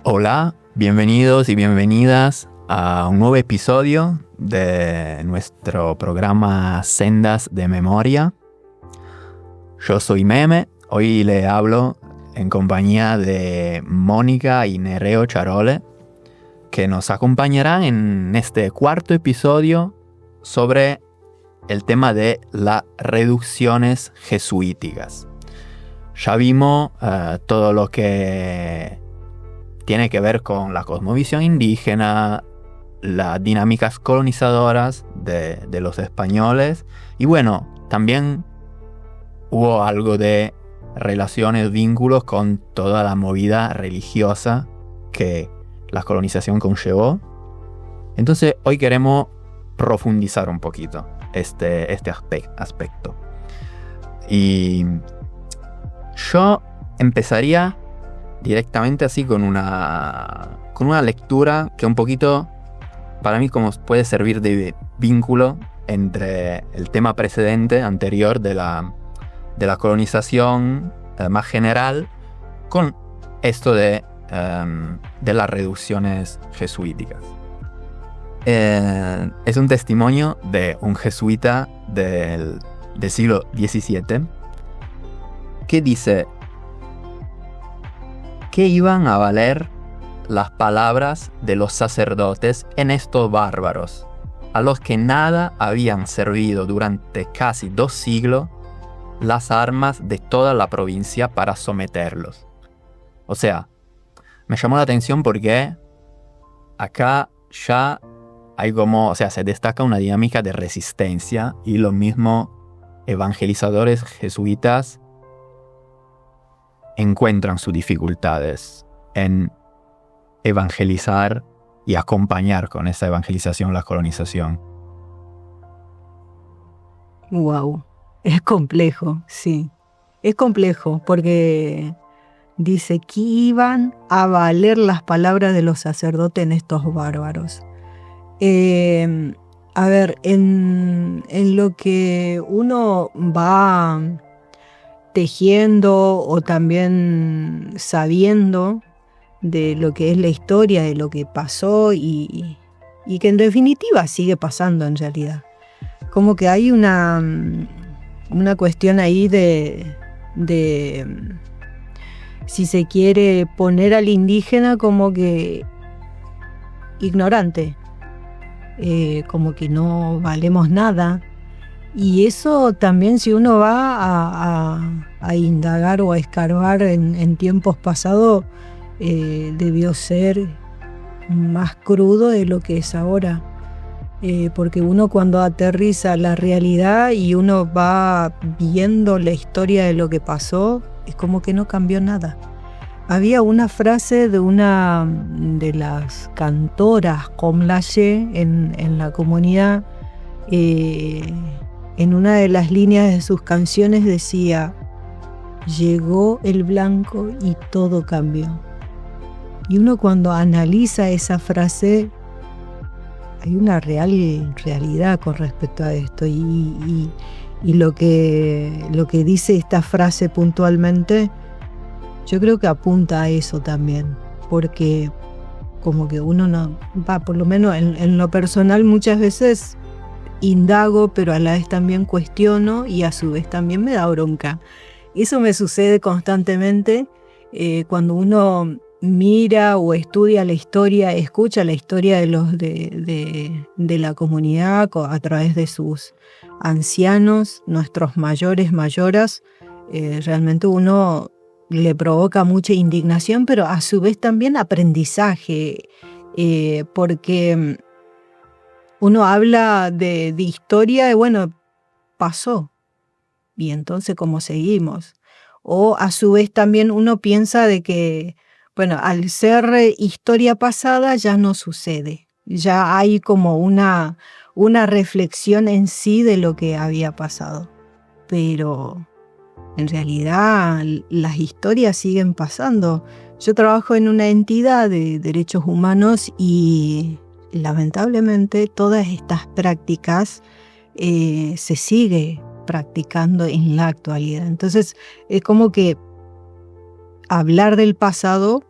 Hola, bienvenidos y bienvenidas a un nuevo episodio de nuestro programa Sendas de Memoria. Yo soy Meme, hoy le hablo en compañía de Mónica y Nereo Charole, que nos acompañarán en este cuarto episodio sobre el tema de las reducciones jesuíticas. Ya vimos todo lo que tiene que ver con la cosmovisión indígena, las dinámicas colonizadoras de los españoles y bueno, también hubo algo de relaciones, vínculos con toda la movida religiosa que la colonización conllevó. Entonces hoy queremos profundizar un poquito este aspecto. Y yo empezaría directamente así con una lectura que un poquito para mí como puede servir de vínculo entre el tema precedente, anterior de la colonización más general, con esto de las reducciones jesuíticas. Es un testimonio de un jesuita del siglo XVII que dice: ¿qué iban a valer las palabras de los sacerdotes en estos bárbaros, a los que nada habían servido durante casi 2 siglos las armas de toda la provincia para someterlos? O sea, me llamó la atención porque acá ya hay se destaca una dinámica de resistencia y los mismos evangelizadores jesuitas encuentran sus dificultades en evangelizar y acompañar con esa evangelización la colonización. Wow, es complejo, sí. Es complejo porque dice que iban a valer las palabras de los sacerdotes en estos bárbaros. A ver, en lo que uno va tejiendo o también sabiendo de lo que es la historia, de lo que pasó y que en definitiva sigue pasando en realidad. Como que hay una cuestión ahí de si se quiere poner al indígena como que ignorante, como que no valemos nada. Y eso también, si uno va a indagar o a escarbar en tiempos pasados, debió ser más crudo de lo que es ahora. Porque uno cuando aterriza la realidad y uno va viendo la historia de lo que pasó, es como que no cambió nada. Había una frase de una de las cantoras Comlaye en la comunidad. En una de las líneas de sus canciones decía: llegó el blanco y todo cambió. Y uno cuando analiza esa frase, hay una realidad con respecto a esto. Y lo que dice esta frase puntualmente, yo creo que apunta a eso también. Porque como que uno no va, por lo menos en lo personal muchas veces indago, pero a la vez también cuestiono y a su vez también me da bronca. Eso me sucede constantemente cuando uno mira o estudia la historia, escucha la historia de la comunidad a través de sus ancianos, nuestros mayores, mayoras. Realmente uno le provoca mucha indignación, pero a su vez también aprendizaje, porque uno habla de historia y bueno, pasó. Y entonces, ¿cómo seguimos? O a su vez también uno piensa de que, bueno, al ser historia pasada ya no sucede. Ya hay como una reflexión en sí de lo que había pasado. Pero en realidad las historias siguen pasando. Yo trabajo en una entidad de derechos humanos y lamentablemente todas estas prácticas se sigue practicando en la actualidad. Entonces es como que hablar del pasado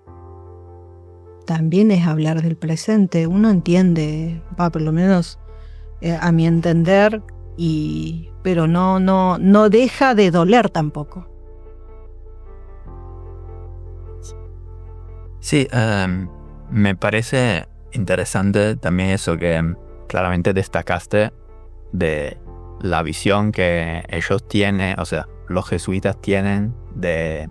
también es hablar del presente. Uno entiende, por lo menos a mi entender, pero no deja de doler tampoco. Sí, me parece interesante también eso que claramente destacaste de la visión que ellos tienen, o sea, los jesuitas tienen de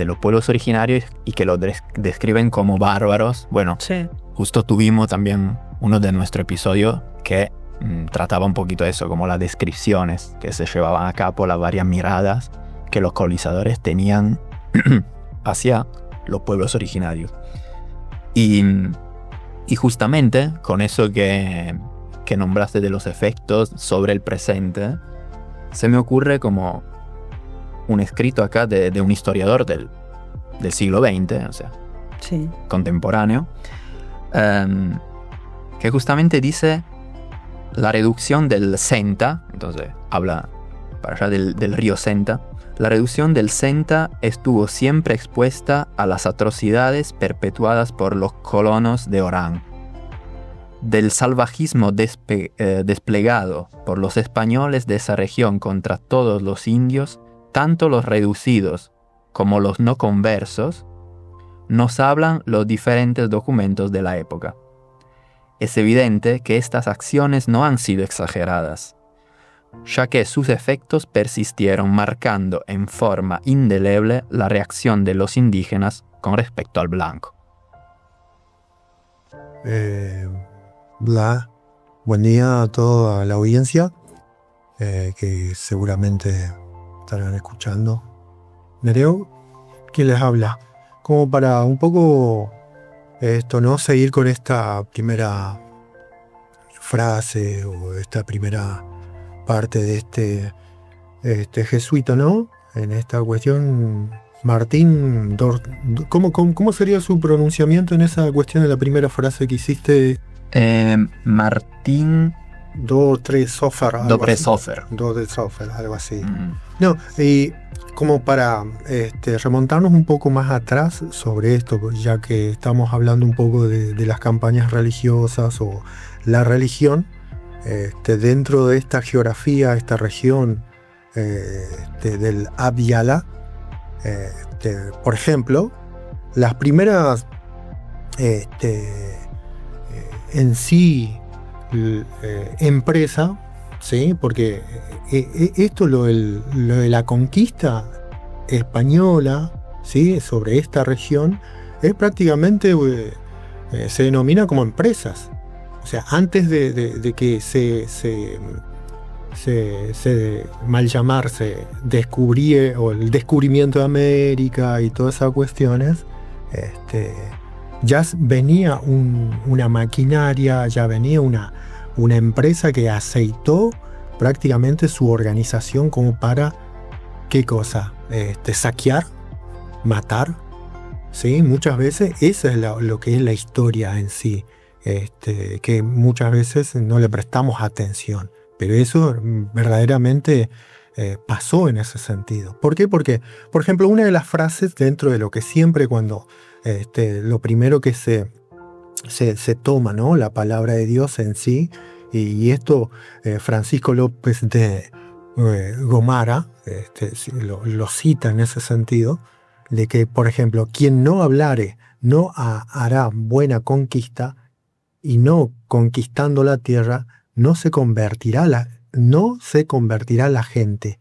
los pueblos originarios y que los describen como bárbaros. Bueno, sí. Justo tuvimos también uno de nuestros episodios que trataba un poquito de eso, como las descripciones que se llevaban a cabo, las varias miradas que los colonizadores tenían hacia los pueblos originarios. Y justamente con eso que nombraste de los efectos sobre el presente, se me ocurre como un escrito acá de un historiador del siglo XX, o sea, sí, contemporáneo, que justamente dice la reducción del Senta, entonces habla para allá del río Senta. La reducción del Senta estuvo siempre expuesta a las atrocidades perpetuadas por los colonos de Orán. Del salvajismo desplegado por los españoles de esa región contra todos los indios, tanto los reducidos como los no conversos, nos hablan los diferentes documentos de la época. Es evidente que estas acciones no han sido exageradas, ya que sus efectos persistieron marcando en forma indeleble la reacción de los indígenas con respecto al blanco. Buen día a toda la audiencia que seguramente estarán escuchando. Nereo, ¿quién les habla? Como para un poco ¿no? Seguir con esta primera frase o esta primera parte de este jesuita, ¿no? En esta cuestión, Martín, ¿cómo sería su pronunciamiento en esa cuestión de la primera frase que hiciste? Martín Dopresofer, algo así. No, y como para remontarnos un poco más atrás sobre esto, ya que estamos hablando un poco de las campañas religiosas o la religión, dentro de esta geografía, esta región del Abya, por ejemplo, las primeras en sí empresa, ¿sí? Porque esto lo de la conquista española, ¿sí? Sobre esta región es prácticamente se denomina como empresas. O sea, antes de que se mal llamarse o el descubrimiento de América y todas esas cuestiones, ya venía una maquinaria, ya venía una empresa que aceitó prácticamente su organización como para, ¿qué cosa? Saquear, matar, ¿sí? Muchas veces esa es lo que es la historia en sí, que muchas veces no le prestamos atención, pero eso verdaderamente pasó en ese sentido. ¿Por qué? Porque, por ejemplo, una de las frases dentro de lo que siempre cuando lo primero que se toma, ¿no? La palabra de Dios en sí, y esto Francisco López de Gomara lo cita en ese sentido, de que, por ejemplo, quien no hablare no hará buena conquista, y no conquistando la tierra no se convertirá la gente.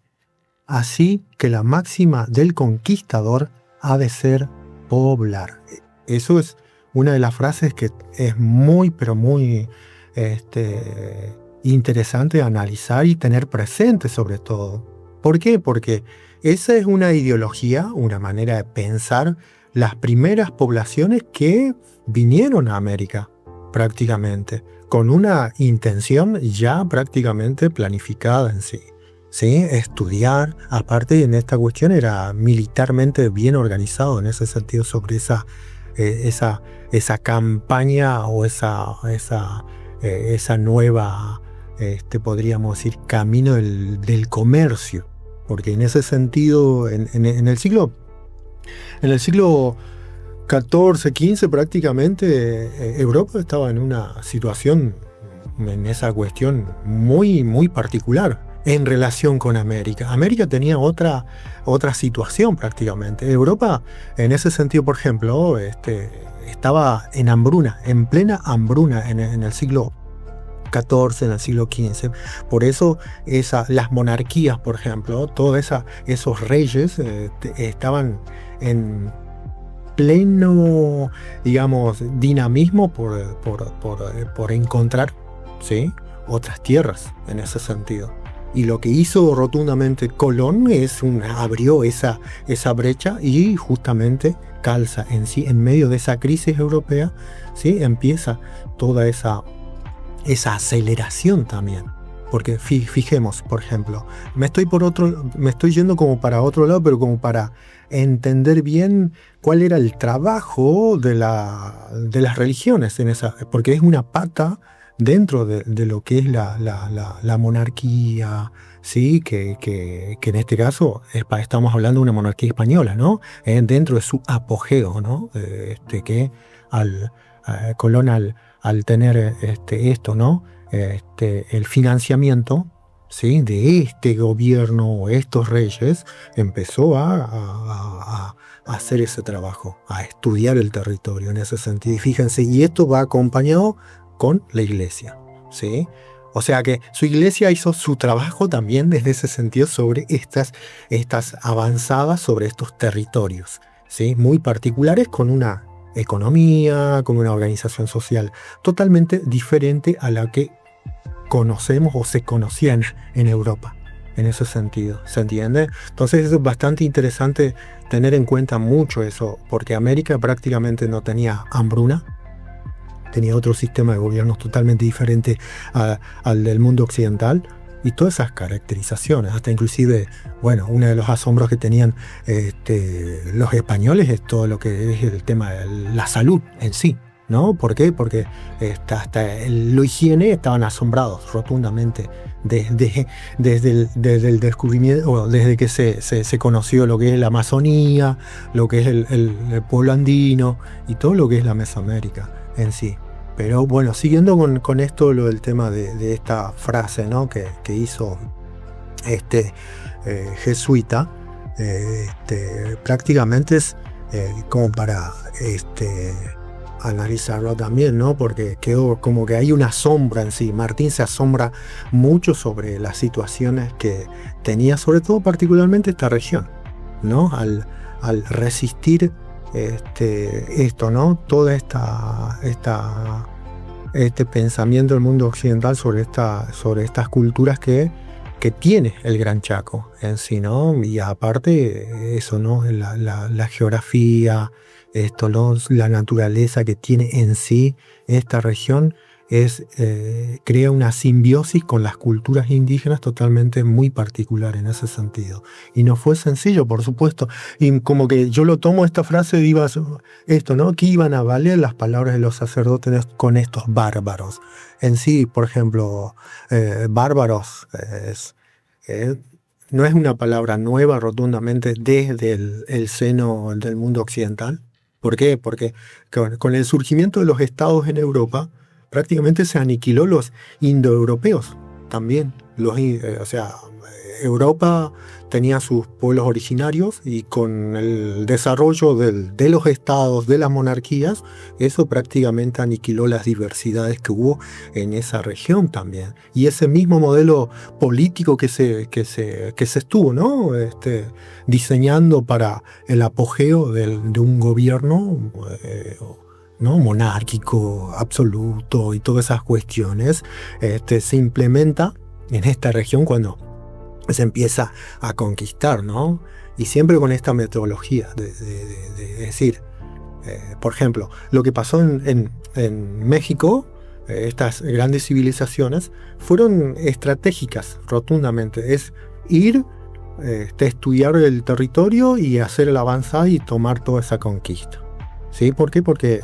Así que la máxima del conquistador ha de ser poblar. Eso es una de las frases que es muy, pero muy interesante analizar y tener presente sobre todo. ¿Por qué? Porque esa es una ideología, una manera de pensar las primeras poblaciones que vinieron a América prácticamente, con una intención ya prácticamente planificada en sí. ¿Sí? Estudiar, aparte en esta cuestión era militarmente bien organizado en ese sentido sobre esa campaña o esa nueva, podríamos decir, camino del comercio, porque en ese sentido en el siglo 14, 15 prácticamente, Europa estaba en una situación, en esa cuestión, muy, muy particular en relación con América. América tenía otra situación prácticamente. Europa, en ese sentido, por ejemplo, estaba en hambruna, en plena hambruna en el siglo XIV, en el siglo XV. Por eso las monarquías, por ejemplo, todos esos reyes estaban en pleno, digamos, dinamismo por encontrar, ¿sí?, otras tierras en ese sentido. Y lo que hizo rotundamente Colón abrió esa brecha y justamente calza en sí, en medio de esa crisis europea, ¿sí?, empieza toda esa aceleración también. Porque fijemos, por ejemplo, me estoy yendo como para otro lado, pero como para entender bien cuál era el trabajo de las religiones porque es una pata dentro de lo que es la monarquía, ¿sí?, que en este caso estamos hablando de una monarquía española, ¿no? Dentro de su apogeo, ¿no? Que Colón al tener esto, ¿no? El financiamiento, ¿sí?, de este gobierno o estos reyes, empezó a hacer ese trabajo, a estudiar el territorio en ese sentido. Y fíjense, y esto va acompañado con la iglesia, ¿sí? O sea que su iglesia hizo su trabajo también desde ese sentido sobre estas avanzadas sobre estos territorios, ¿sí?, muy particulares, con una economía, con una organización social totalmente diferente a la que conocemos o se conocía en Europa, en ese sentido, ¿se entiende? Entonces es bastante interesante tener en cuenta mucho eso, porque América prácticamente no tenía hambruna, tenía otro sistema de gobiernos totalmente diferente al del mundo occidental, y todas esas caracterizaciones, hasta inclusive, bueno, uno de los asombros que tenían los españoles es todo lo que es el tema de la salud en sí, ¿no? ¿Por qué? Porque hasta lo higiene estaban asombrados rotundamente desde el descubrimiento, o desde que se conoció lo que es la Amazonía, lo que es el pueblo andino y todo lo que es la Mesoamérica en sí. Pero bueno, siguiendo con esto, lo del tema de esta frase, ¿no?, que hizo jesuita, prácticamente es como para analizarlo también, ¿no?, porque quedó como que hay una sombra en sí. Martín se asombra mucho sobre las situaciones que tenía, sobre todo particularmente esta región, ¿no?, al resistir esto, ¿no?, toda este pensamiento del mundo occidental sobre estas culturas que tiene el Gran Chaco en sí, ¿no? Y aparte eso, ¿no?, la geografía, la naturaleza que tiene en sí esta región crea una simbiosis con las culturas indígenas totalmente muy particular en ese sentido. Y no fue sencillo, por supuesto. Y como que yo lo tomo esta frase, digo esto, ¿no?, que iban a valer las palabras de los sacerdotes con estos bárbaros. En sí, por ejemplo, bárbaros no es una palabra nueva rotundamente desde el seno del mundo occidental. ¿Por qué? Porque con el surgimiento de los estados en Europa, prácticamente se aniquiló los indoeuropeos también. Europa tenía sus pueblos originarios, y con el desarrollo de los estados, de las monarquías, eso prácticamente aniquiló las diversidades que hubo en esa región también. Y ese mismo modelo político que se estuvo, ¿no?, diseñando para el apogeo de un gobierno ¿no?, monárquico, absoluto, y todas esas cuestiones, se implementa en esta región cuando se empieza a conquistar, ¿no? Y siempre con esta metodología de decir, por ejemplo, lo que pasó en México, estas grandes civilizaciones fueron estratégicas rotundamente, es ir, estudiar el territorio y hacer la avanzada y tomar toda esa conquista, ¿Sí? ¿Por qué? Porque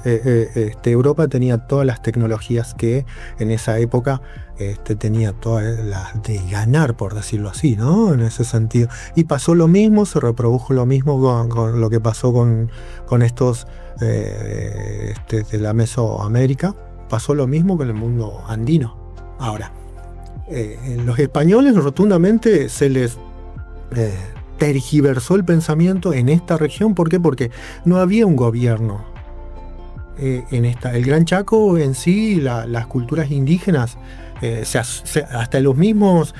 Europa tenía todas las tecnologías que en esa época tenía todas las de ganar, por decirlo así, ¿no? En ese sentido. Y pasó lo mismo, se reprodujo lo mismo con lo que pasó con estos de la Mesoamérica. Pasó lo mismo con el mundo andino. Ahora, los españoles rotundamente se les tergiversó el pensamiento en esta región. ¿Por qué? Porque no había un gobierno el Gran Chaco en sí, las culturas indígenas, hasta los mismos,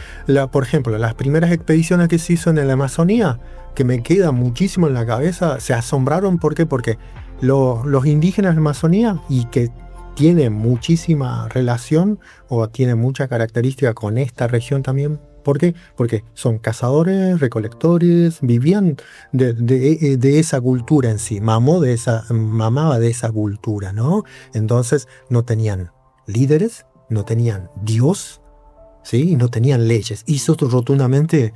por ejemplo, las primeras expediciones que se hizo en la Amazonía, que me queda muchísimo en la cabeza, se asombraron. ¿Por qué? Porque los indígenas de Amazonía, y que tienen muchísima relación o tienen mucha característica con esta región también. ¿Por qué? Porque son cazadores, recolectores, vivían de esa cultura en sí, mamaba de esa cultura, ¿no? Entonces no tenían líderes, no tenían Dios, ¿sí? No tenían leyes. Y eso rotundamente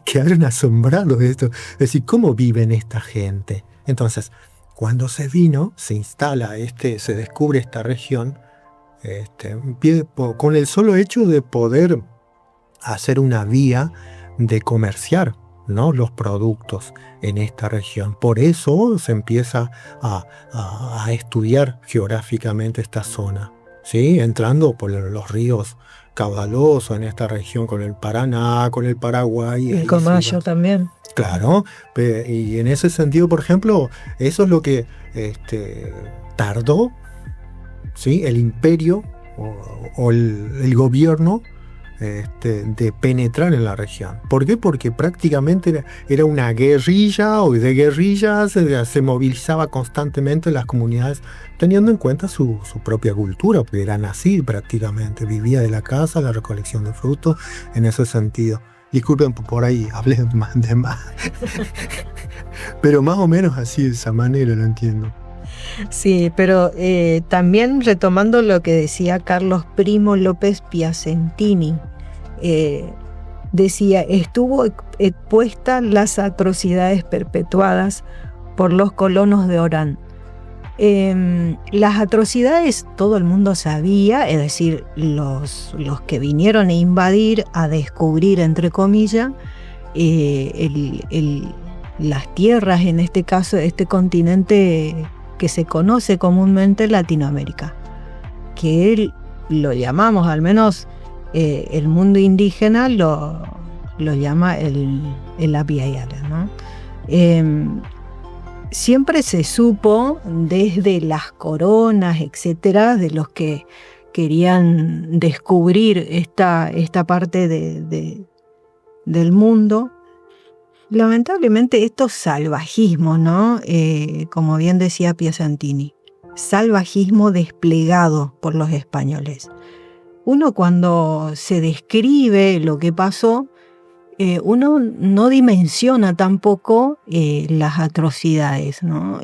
quedaron asombrados de esto. Es decir, ¿cómo viven esta gente? Entonces, cuando se vino, se instala, se descubre esta región, con el solo hecho de poder hacer una vía de comerciar, ¿no?, los productos en esta región. Por eso se empieza a estudiar geográficamente esta zona, ¿sí? Entrando por los ríos caudalosos en esta región, con el Paraná, con el Paraguay. El Comayo también. Claro, y en ese sentido, por ejemplo, eso es lo que tardó, ¿sí?, el imperio o el gobierno de penetrar en la región. ¿Por qué? Porque prácticamente era una guerrilla, o de guerrillas se movilizaba constantemente las comunidades, teniendo en cuenta su propia cultura, porque eran así prácticamente, vivía de la caza, la recolección de frutos, en ese sentido. Disculpen, por ahí hablé de más. Pero más o menos así, de esa manera lo entiendo. Sí, pero también retomando lo que decía Carlos Primo López Piacentini, decía, estuvo expuesta las atrocidades perpetuadas por los colonos de Orán. Las atrocidades todo el mundo sabía, es decir, los que vinieron a invadir, a descubrir, entre comillas, las tierras, en este caso, este continente que se conoce comúnmente Latinoamérica, que lo llamamos, al menos el mundo indígena lo llama el Abya Yala, ¿no? Siempre se supo, desde las coronas, etcétera, de los que querían descubrir esta parte del mundo. Lamentablemente estos salvajismos, ¿no? Como bien decía Piacentini, salvajismo desplegado por los españoles. Uno, cuando se describe lo que pasó, uno no dimensiona tampoco las atrocidades, ¿no?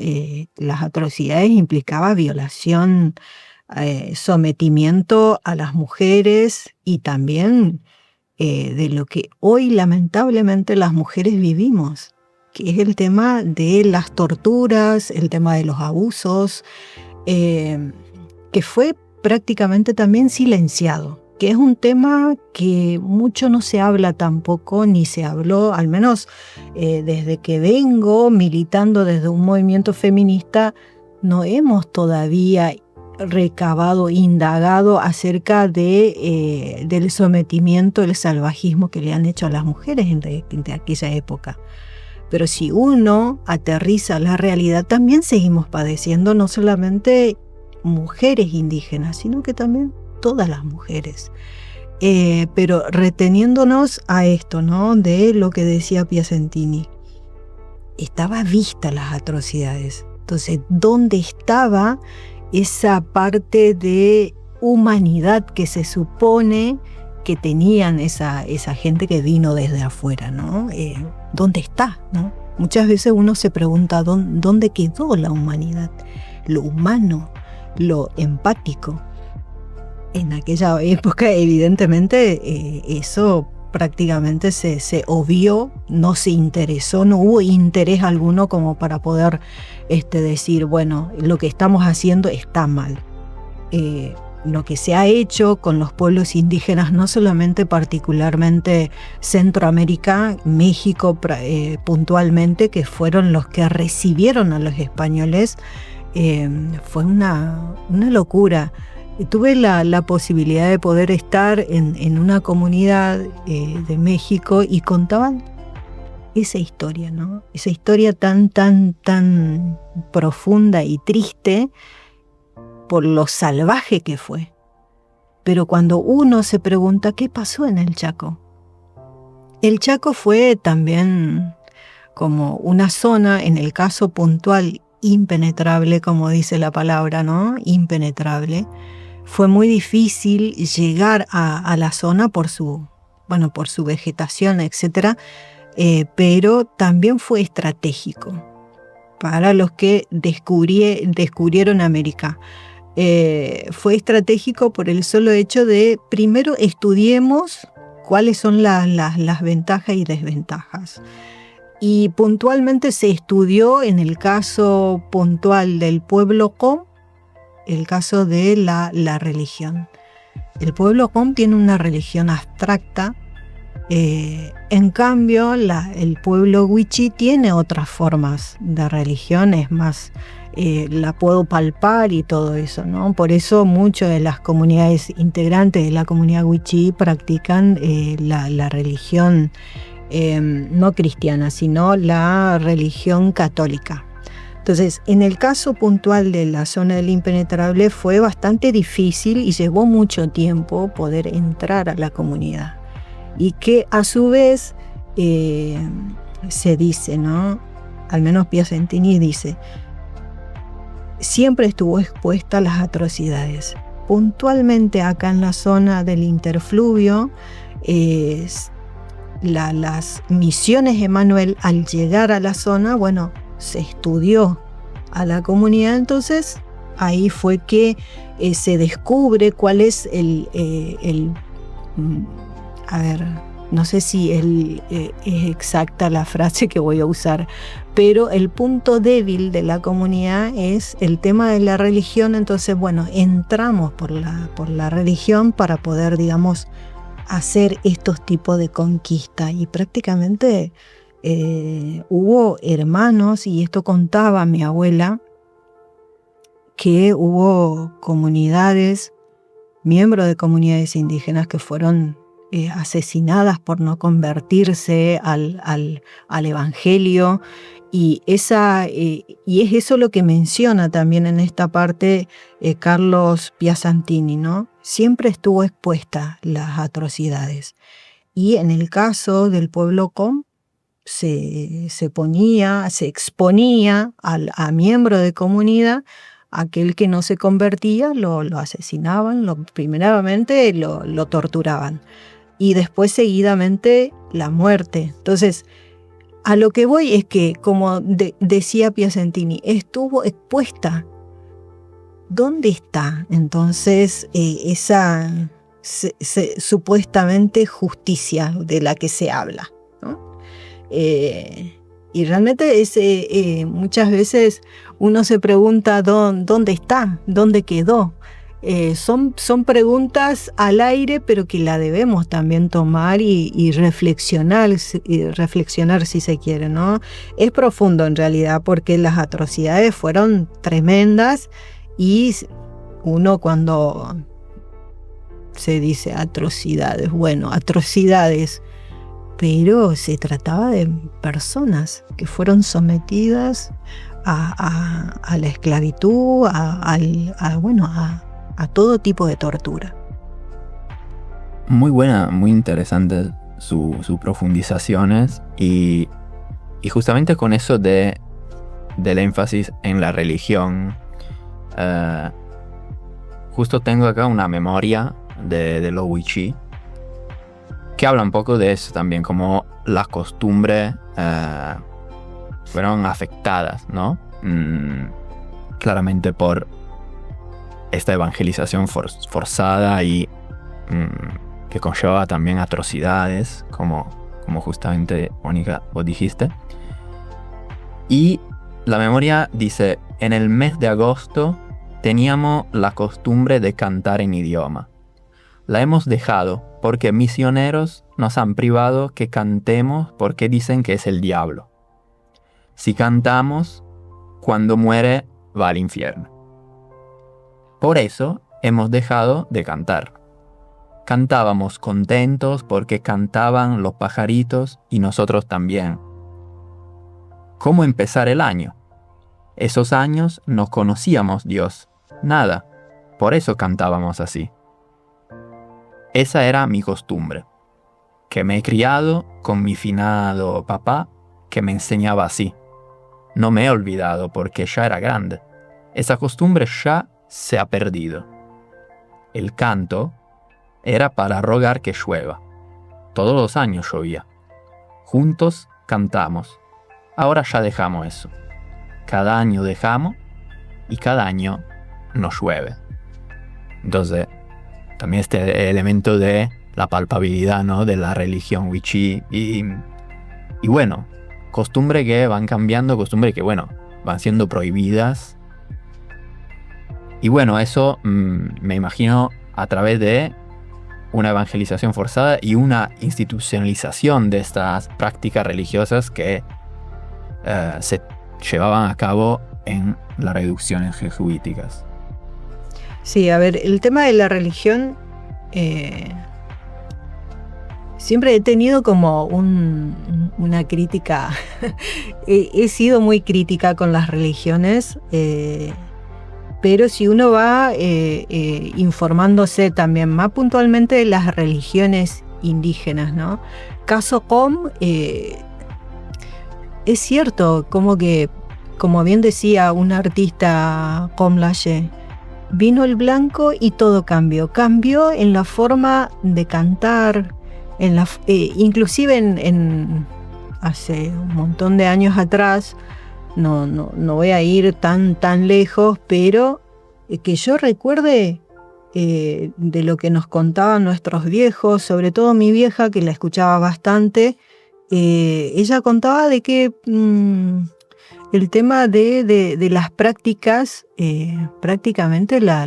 Las atrocidades implicaban violación, sometimiento a las mujeres, y también de lo que hoy lamentablemente las mujeres vivimos, que es el tema de las torturas, el tema de los abusos, que fue prácticamente también silenciado, que es un tema que mucho no se habla tampoco, ni se habló, al menos desde que vengo militando desde un movimiento feminista, no hemos todavía recabado, indagado acerca del sometimiento, el salvajismo que le han hecho a las mujeres de aquella época. Pero si uno aterriza la realidad, también seguimos padeciendo, no solamente mujeres indígenas, sino que también todas las mujeres. Pero reteniéndonos a esto, ¿no?, de lo que decía Piacentini, estaba vista las atrocidades. Entonces, ¿dónde estaba esa parte de humanidad que se supone que tenían esa gente que vino desde afuera, ¿no? ¿Dónde está, no? Muchas veces uno se pregunta ¿dónde quedó la humanidad? Lo humano, lo empático. En aquella época, evidentemente, eso prácticamente se obvió, no se interesó, no hubo interés alguno como para poder decir, bueno, lo que estamos haciendo está mal. Lo que se ha hecho con los pueblos indígenas, no solamente particularmente Centroamérica, México puntualmente, que fueron los que recibieron a los españoles, fue una locura. Tuve la posibilidad de poder estar en una comunidad de México y contaban esa historia, ¿no? Esa historia tan profunda y triste por lo salvaje que fue. Pero cuando uno se pregunta qué pasó en el Chaco, el Chaco fue también como una zona, en el caso puntual, impenetrable, como dice la palabra, ¿no? Impenetrable. Fue muy difícil llegar a la zona por su vegetación, etc. Pero también fue estratégico para los que descubrieron América. Fue estratégico por el solo hecho de, primero, estudiemos cuáles son las ventajas y desventajas. Y puntualmente se estudió en el caso puntual del pueblo Com, el caso de la religión. El pueblo Com tiene una religión abstracta, en cambio el pueblo Wichí tiene otras formas de religión, es más, la puedo palpar y todo eso, ¿no? Por eso muchas de las comunidades integrantes de la comunidad Wichí practican la religión no cristiana, sino la religión católica. Entonces, en el caso puntual de la zona del impenetrable fue bastante difícil y llevó mucho tiempo poder entrar a la comunidad. Y que a su vez se dice, ¿no? Al menos Piacentini dice, siempre estuvo expuesta a las atrocidades. Puntualmente acá en la zona del interfluvio, las misiones Emanuel, al llegar a la zona, bueno, se estudió a la comunidad, entonces ahí fue que se descubre cuál es no sé si es exacta la frase que voy a usar, pero el punto débil de la comunidad es el tema de la religión. Entonces, bueno, entramos por la religión para poder, digamos, hacer estos tipos de conquista. Y prácticamente hubo hermanos, y esto contaba mi abuela, que hubo comunidades, miembros de comunidades indígenas que fueron asesinadas por no convertirse al evangelio, y es eso lo que menciona también en esta parte Carlos Piacentini, ¿no? Siempre estuvo expuesta las atrocidades, y en el caso del pueblo Com se exponía a miembro de comunidad. Aquel que no se convertía lo asesinaban, primeramente lo torturaban, y después seguidamente la muerte. Entonces, a lo que voy es que, como decía Piacentini, estuvo expuesta. ¿Dónde está entonces esa supuestamente justicia de la que se habla, ¿no? Y realmente muchas veces uno se pregunta dónde está, dónde quedó. Son preguntas al aire, pero que la debemos también tomar y reflexionar si se quiere, ¿no? Es profundo en realidad, porque las atrocidades fueron tremendas, y uno, cuando se dice atrocidades, bueno, atrocidades, pero se trataba de personas que fueron sometidas a la esclavitud, a todo tipo de tortura. Muy buena, muy interesante sus profundizaciones, y justamente con eso del énfasis en la religión, justo tengo acá una memoria de los Wichí que habla un poco de eso también, como las costumbres fueron afectadas, ¿no? Claramente por esta evangelización forzada y que conllevaba también atrocidades, como justamente, Mónica, vos dijiste. Y la memoria dice, en el mes de agosto teníamos la costumbre de cantar en idioma. La hemos dejado porque misioneros nos han privado que cantemos porque dicen que es el diablo. Si cantamos, cuando muere va al infierno. Por eso hemos dejado de cantar. Cantábamos contentos porque cantaban los pajaritos y nosotros también. ¿Cómo empezar el año? Esos años no conocíamos Dios, nada, por eso cantábamos así. Esa era mi costumbre, que me he criado con mi finado papá que me enseñaba así. No me he olvidado porque ya era grande. Esa costumbre ya se ha perdido. El canto era para rogar que llueva. Todos los años llovía. Juntos cantamos. Ahora ya dejamos eso. Cada año dejamos y cada año no llueve. Entonces, también este elemento de la palpabilidad, ¿no?, de la religión wichí y bueno, costumbres que van cambiando, costumbres que, bueno, van siendo prohibidas. Y bueno, eso me imagino a través de una evangelización forzada y una institucionalización de estas prácticas religiosas que se llevaban a cabo en las reducciones jesuíticas. Sí, a ver, el tema de la religión siempre he tenido como una crítica. He sido muy crítica con las religiones, pero si uno va informándose también más puntualmente de las religiones indígenas, ¿no? Caso Com, es cierto, como bien decía un artista, Com Lache, vino el blanco y todo cambió. Cambió en la forma de cantar, inclusive hace un montón de años atrás, no voy a ir tan lejos, pero que yo recuerde de lo que nos contaban nuestros viejos, sobre todo mi vieja, que la escuchaba bastante, ella contaba de que el tema de las prácticas, prácticamente la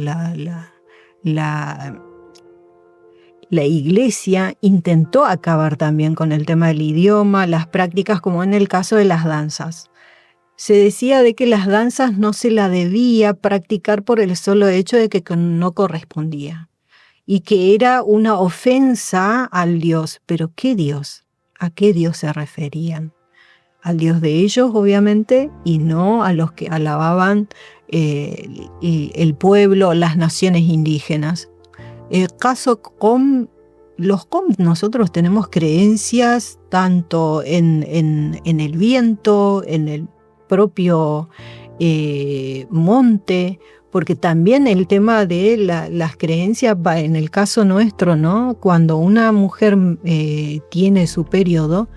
iglesia intentó acabar también con el tema del idioma, las prácticas, como en el caso de las danzas. Se decía de que las danzas no se la debía practicar por el solo hecho de que no correspondía y que era una ofensa al Dios. ¿Pero qué Dios? ¿A qué Dios se referían? Al Dios de ellos, obviamente, y no a los que alababan el pueblo, las naciones indígenas. Caso Com, los Com, nosotros tenemos creencias tanto en el viento, en el propio monte, porque también el tema de las creencias va en el caso nuestro, ¿no? Cuando una mujer tiene su periodo,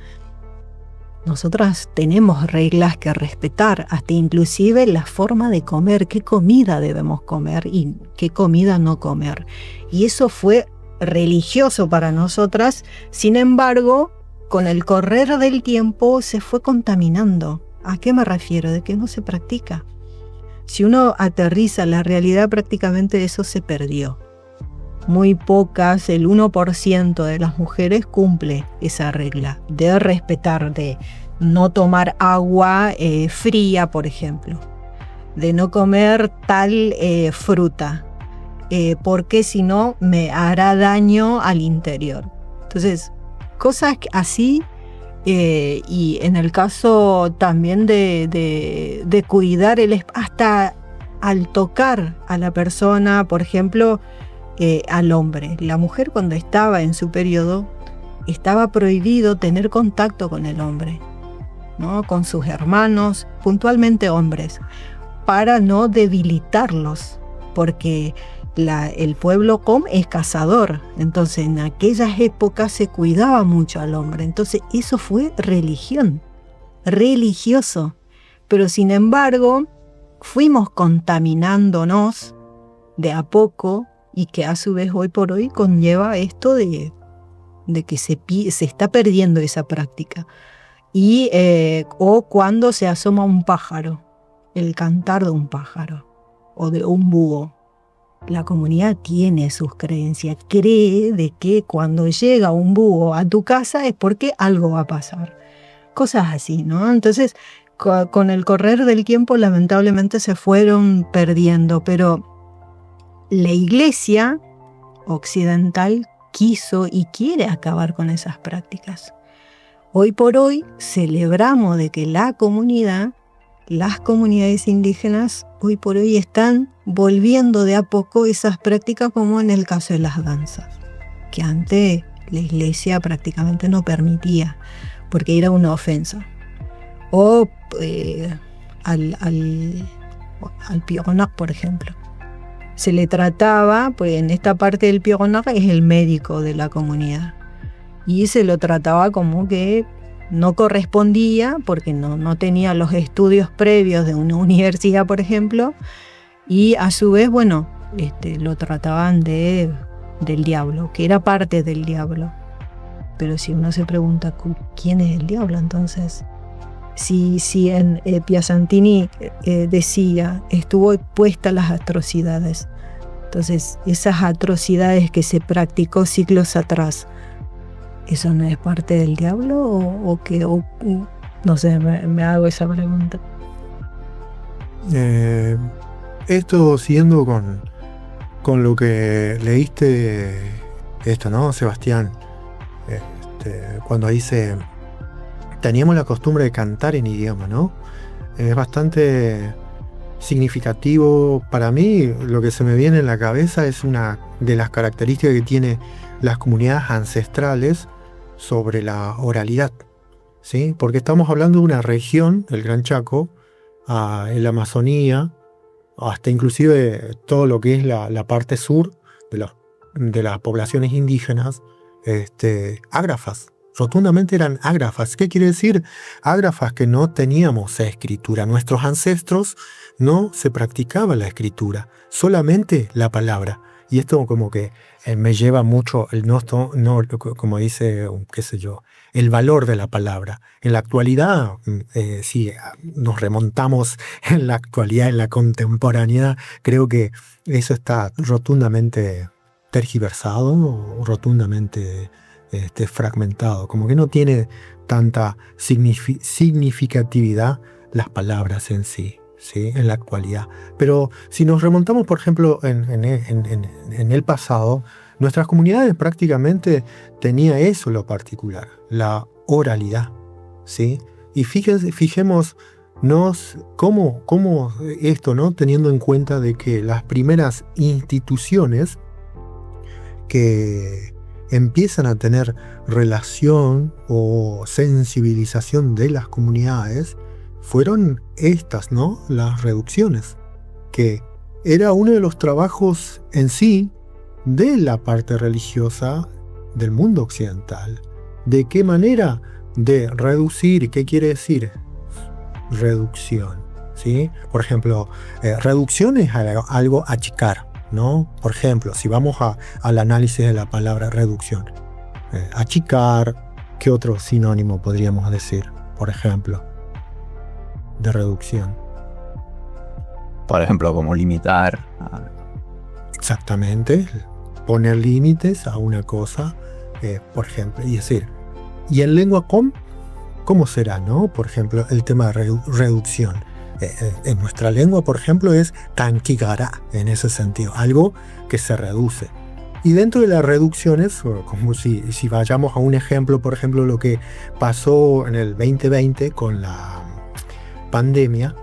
nosotras tenemos reglas que respetar, hasta inclusive la forma de comer, qué comida debemos comer y qué comida no comer. Y eso fue religioso para nosotras, sin embargo, con el correr del tiempo se fue contaminando. ¿A qué me refiero? De que no se practica. Si uno aterriza la realidad, prácticamente eso se perdió. Muy pocas, el 1% de las mujeres cumple esa regla de respetar, de no tomar agua fría, por ejemplo, de no comer tal fruta, porque si no me hará daño al interior. Entonces, cosas así, y en el caso también de cuidar hasta al tocar a la persona, por ejemplo, al hombre. La mujer, cuando estaba en su periodo, estaba prohibido tener contacto con el hombre, ¿no? Con sus hermanos, puntualmente hombres, para no debilitarlos, porque el pueblo Com es cazador, entonces en aquellas épocas se cuidaba mucho al hombre, entonces eso fue religión, religioso, pero sin embargo fuimos contaminándonos de a poco y que a su vez hoy por hoy conlleva esto de que se está perdiendo esa práctica. Y, o cuando se asoma un pájaro, el cantar de un pájaro o de un búho. La comunidad tiene sus creencias, cree de que cuando llega un búho a tu casa es porque algo va a pasar. Cosas así, ¿no? Entonces, con el correr del tiempo lamentablemente se fueron perdiendo, pero la iglesia occidental quiso y quiere acabar con esas prácticas. Hoy por hoy celebramos de que las comunidades indígenas hoy por hoy están volviendo de a poco esas prácticas, como en el caso de las danzas, que antes la iglesia prácticamente no permitía, porque era una ofensa. O al Piogonac, por ejemplo. Se le trataba, pues en esta parte del Piogonac es el médico de la comunidad, y se lo trataba como que no correspondía porque no tenía los estudios previos de una universidad, por ejemplo, y a su vez, bueno, lo trataban del diablo, que era parte del diablo. Pero si uno se pregunta quién es el diablo, entonces, si en Piacentini decía, estuvo expuesta a las atrocidades, entonces esas atrocidades que se practicó siglos atrás, ¿eso no es parte del diablo o qué? No sé, me hago esa pregunta. Esto siguiendo con lo que leíste, ¿no, Sebastián? Cuando dice, teníamos la costumbre de cantar en idioma, ¿no? Es bastante significativo para mí. Lo que se me viene en la cabeza es una de las características que tiene las comunidades ancestrales sobre la oralidad, ¿sí? Porque estamos hablando de una región, el Gran Chaco, en la Amazonía, hasta inclusive todo lo que es la parte sur de las poblaciones indígenas, ágrafas, rotundamente eran ágrafas. ¿Qué quiere decir? Ágrafas que no teníamos escritura. Nuestros ancestros no se practicaba la escritura, solamente la palabra. Y esto como que me lleva mucho, como dice, qué sé yo, el valor de la palabra. En la actualidad, si nos remontamos en la actualidad, en la contemporaneidad, creo que eso está rotundamente tergiversado, rotundamente fragmentado, como que no tiene tanta significatividad las palabras en sí, ¿sí? En la actualidad. Pero si nos remontamos, por ejemplo, en el pasado, nuestras comunidades prácticamente tenía eso lo particular, la oralidad, ¿sí? Y fijémonos cómo esto, ¿no? Teniendo en cuenta de que las primeras instituciones que empiezan a tener relación o sensibilización de las comunidades fueron estas, ¿no? Las reducciones, que era uno de los trabajos en sí de la parte religiosa del mundo occidental. ¿De qué manera? De reducir. ¿Qué quiere decir? Reducción, ¿sí? Por ejemplo, reducción es algo achicar, ¿no? Por ejemplo, si vamos al análisis de la palabra reducción, achicar, ¿qué otro sinónimo podríamos decir, por ejemplo, de reducción? Por ejemplo, como limitar. Exactamente, poner límites a una cosa, por ejemplo, y decir, ¿y en lengua cómo será, no? Por ejemplo, el tema de reducción. En nuestra lengua, por ejemplo, es tanquigara, en ese sentido, algo que se reduce. Y dentro de las reducciones, como si vayamos a un ejemplo, por ejemplo, lo que pasó en el 2020 con la pandemia,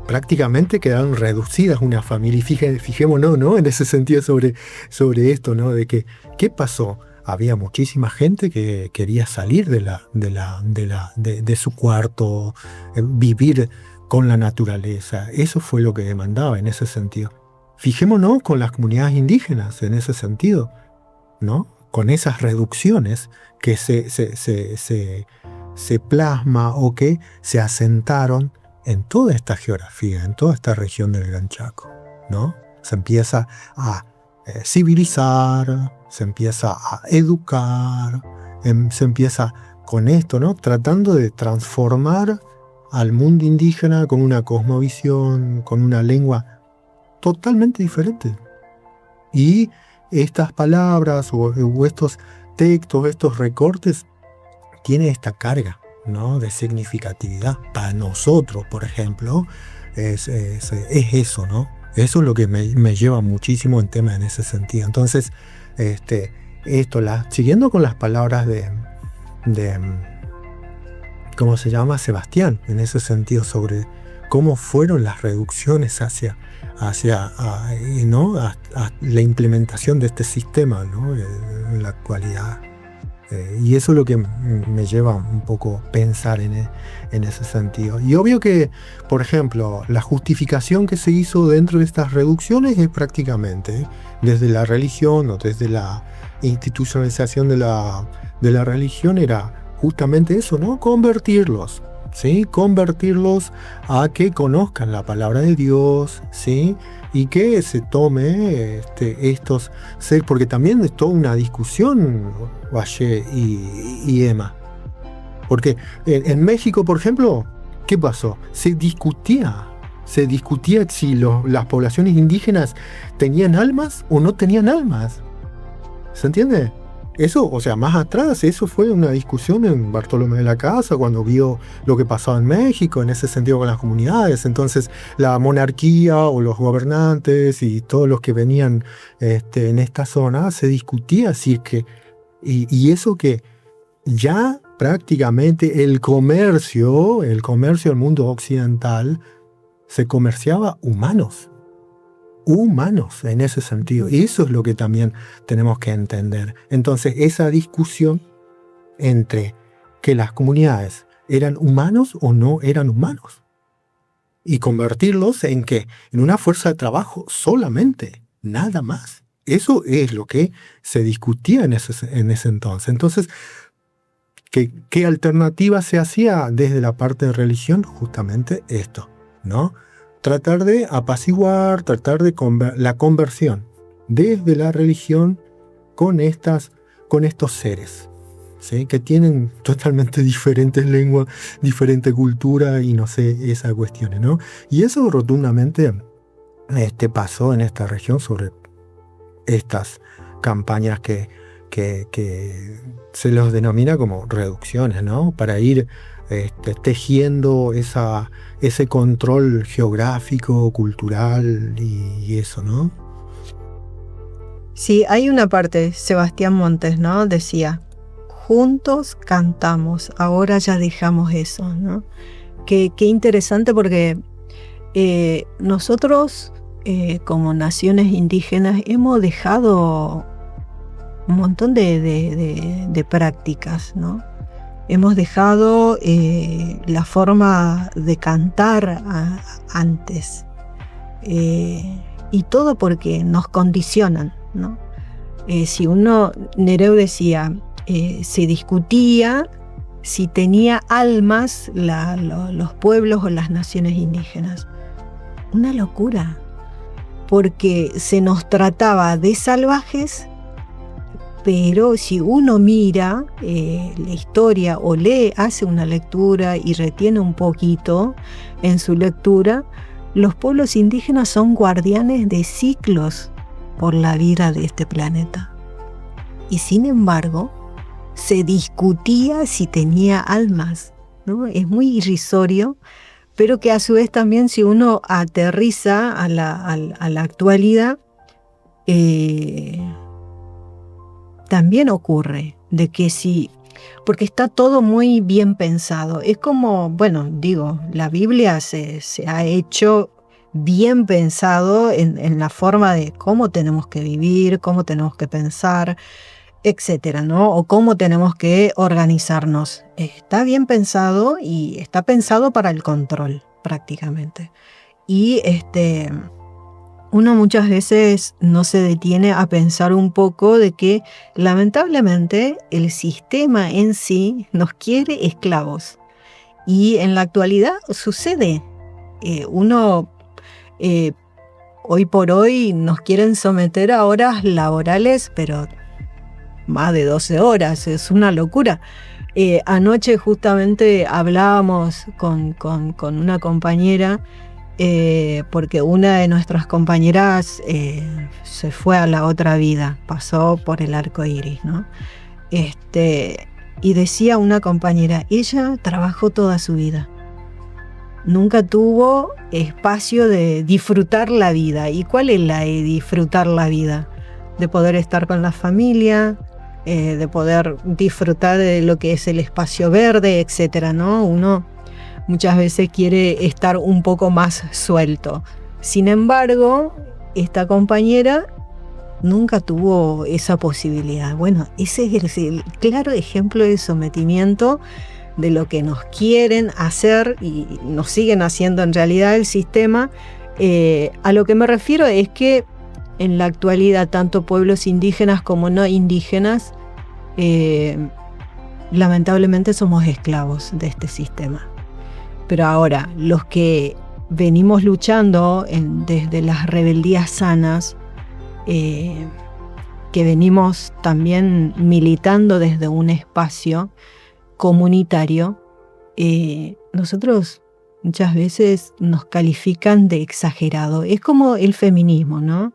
prácticamente quedaron reducidas una familia. Y fijémonos, ¿no? En ese sentido sobre esto, ¿no? De que, ¿qué pasó? Había muchísima gente que quería salir de su cuarto, vivir con la naturaleza. Eso fue lo que demandaba en ese sentido. Fijémonos con las comunidades indígenas en ese sentido, ¿no? Con esas reducciones que se plasma o que se asentaron en toda esta geografía, en toda esta región del Gran Chaco, ¿no? Se empieza a civilizar, se empieza a educar, se empieza con esto, ¿no? Tratando de transformar al mundo indígena con una cosmovisión, con una lengua totalmente diferente. Y estas palabras o estos textos, estos recortes, tienen esta carga, ¿no? De significatividad. Para nosotros, por ejemplo, es eso, ¿no? Eso es lo que me lleva muchísimo en tema en ese sentido. Entonces, siguiendo con las palabras de ¿cómo se llama? Sebastián, en ese sentido, sobre cómo fueron las reducciones hacia ¿no? a la implementación de este sistema, ¿no? En la actualidad. Y eso es lo que me lleva un poco a pensar en ese sentido. Y obvio que, por ejemplo, la justificación que se hizo dentro de estas reducciones es prácticamente desde la religión o desde la institucionalización de la religión, era justamente eso, ¿no? Convertirlos, ¿sí? Convertirlos a que conozcan la palabra de Dios, ¿sí? Y que se tome estos seres, porque también es toda una discusión, Valle y Emma. Porque en México, por ejemplo, ¿qué pasó? Se discutía si las poblaciones indígenas tenían almas o no tenían almas. ¿Se entiende? Eso, o sea, más atrás, eso fue una discusión en Bartolomé de la Casa, cuando vio lo que pasaba en México, en ese sentido con las comunidades. Entonces, la monarquía o los gobernantes y todos los que venían en esta zona, se discutía si es que, y eso que ya prácticamente el comercio del mundo occidental, se comerciaba humanos en ese sentido. Y eso es lo que también tenemos que entender. Entonces, esa discusión entre que las comunidades eran humanos o no eran humanos, y convertirlos en una fuerza de trabajo solamente, nada más. Eso es lo que se discutía en ese entonces. Entonces, ¿qué alternativa se hacía desde la parte de religión? Justamente esto, ¿no? Tratar de apaciguar, tratar de la conversión desde la religión con estos seres, ¿sí? Que tienen totalmente diferentes lenguas, diferente cultura y no sé, esas cuestiones, ¿no? Y eso rotundamente pasó en esta región sobre estas campañas que se los denomina como reducciones, ¿no? Para ir tejiendo ese control geográfico, cultural y eso, ¿no? Sí, hay una parte, Sebastián Montes, ¿no? Decía, juntos cantamos, ahora ya dejamos eso, ¿no? Qué interesante, porque nosotros como naciones indígenas hemos dejado un montón de prácticas, ¿no? Hemos dejado la forma de cantar antes, y todo porque nos condicionan, ¿no? Nereu decía, se discutía si tenía almas los pueblos o las naciones indígenas. Una locura, porque se nos trataba de salvajes. Pero si uno mira la historia o hace una lectura y retiene un poquito en su lectura, los pueblos indígenas son guardianes de ciclos por la vida de este planeta. Y sin embargo, se discutía si tenía almas, ¿no? Es muy irrisorio, pero que a su vez también, si uno aterriza a la actualidad, también ocurre de que sí, porque está todo muy bien pensado. Es como, bueno, la Biblia se ha hecho bien pensado en la forma de cómo tenemos que vivir, cómo tenemos que pensar, etcétera, ¿no? O cómo tenemos que organizarnos. Está bien pensado y está pensado para el control, prácticamente. Y uno muchas veces no se detiene a pensar un poco de que lamentablemente el sistema en sí nos quiere esclavos. Y en la actualidad sucede. hoy por hoy nos quieren someter a horas laborales, pero más de 12 horas, es una locura. Anoche justamente hablábamos con una compañera, porque una de nuestras compañeras se fue a la otra vida, pasó por el arco iris, ¿no? Y decía una compañera, ella trabajó toda su vida, nunca tuvo espacio de disfrutar la vida. ¿Y cuál es la de disfrutar la vida? De poder estar con la familia, de poder disfrutar de lo que es el espacio verde, etcétera, ¿no? Uno muchas veces quiere estar un poco más suelto. Sin embargo, esta compañera nunca tuvo esa posibilidad. Bueno, ese es el claro ejemplo de sometimiento de lo que nos quieren hacer y nos siguen haciendo en realidad el sistema. A lo que me refiero es que en la actualidad tanto pueblos indígenas como no indígenas lamentablemente somos esclavos de este sistema. Pero ahora, los que venimos luchando desde las rebeldías sanas, que venimos también militando desde un espacio comunitario, nosotros muchas veces nos califican de exagerado. Es como el feminismo, ¿no?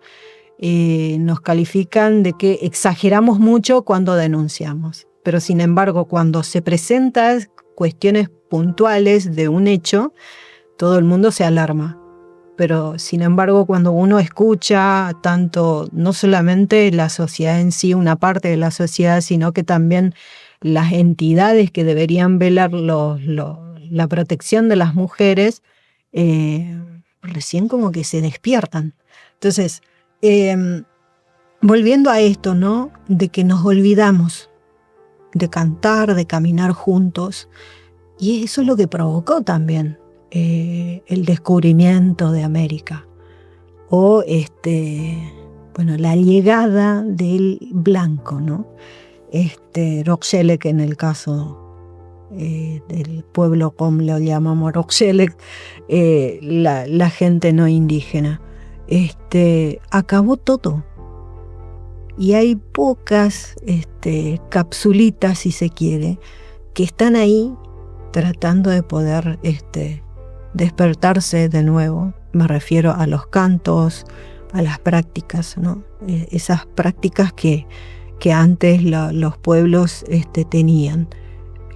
Nos califican de que exageramos mucho cuando denunciamos, pero sin embargo cuando se presentan cuestiones puntuales de un hecho, todo el mundo se alarma. Pero sin embargo cuando uno escucha tanto, no solamente la sociedad en sí, una parte de la sociedad, sino que también las entidades que deberían velar la protección de las mujeres, recién como que se despiertan. Entonces, volviendo a esto, ¿no? De que nos olvidamos de cantar, de caminar juntos, y eso es lo que provocó también el descubrimiento de América, o la llegada del blanco, ¿no? Roxelec, en el caso del pueblo como lo llamamos Roxelec, la gente no indígena, acabó todo. Y hay pocas capsulitas, si se quiere, que están ahí tratando de poder despertarse de nuevo. Me refiero a los cantos, a las prácticas, ¿no? Esas prácticas que antes los pueblos tenían.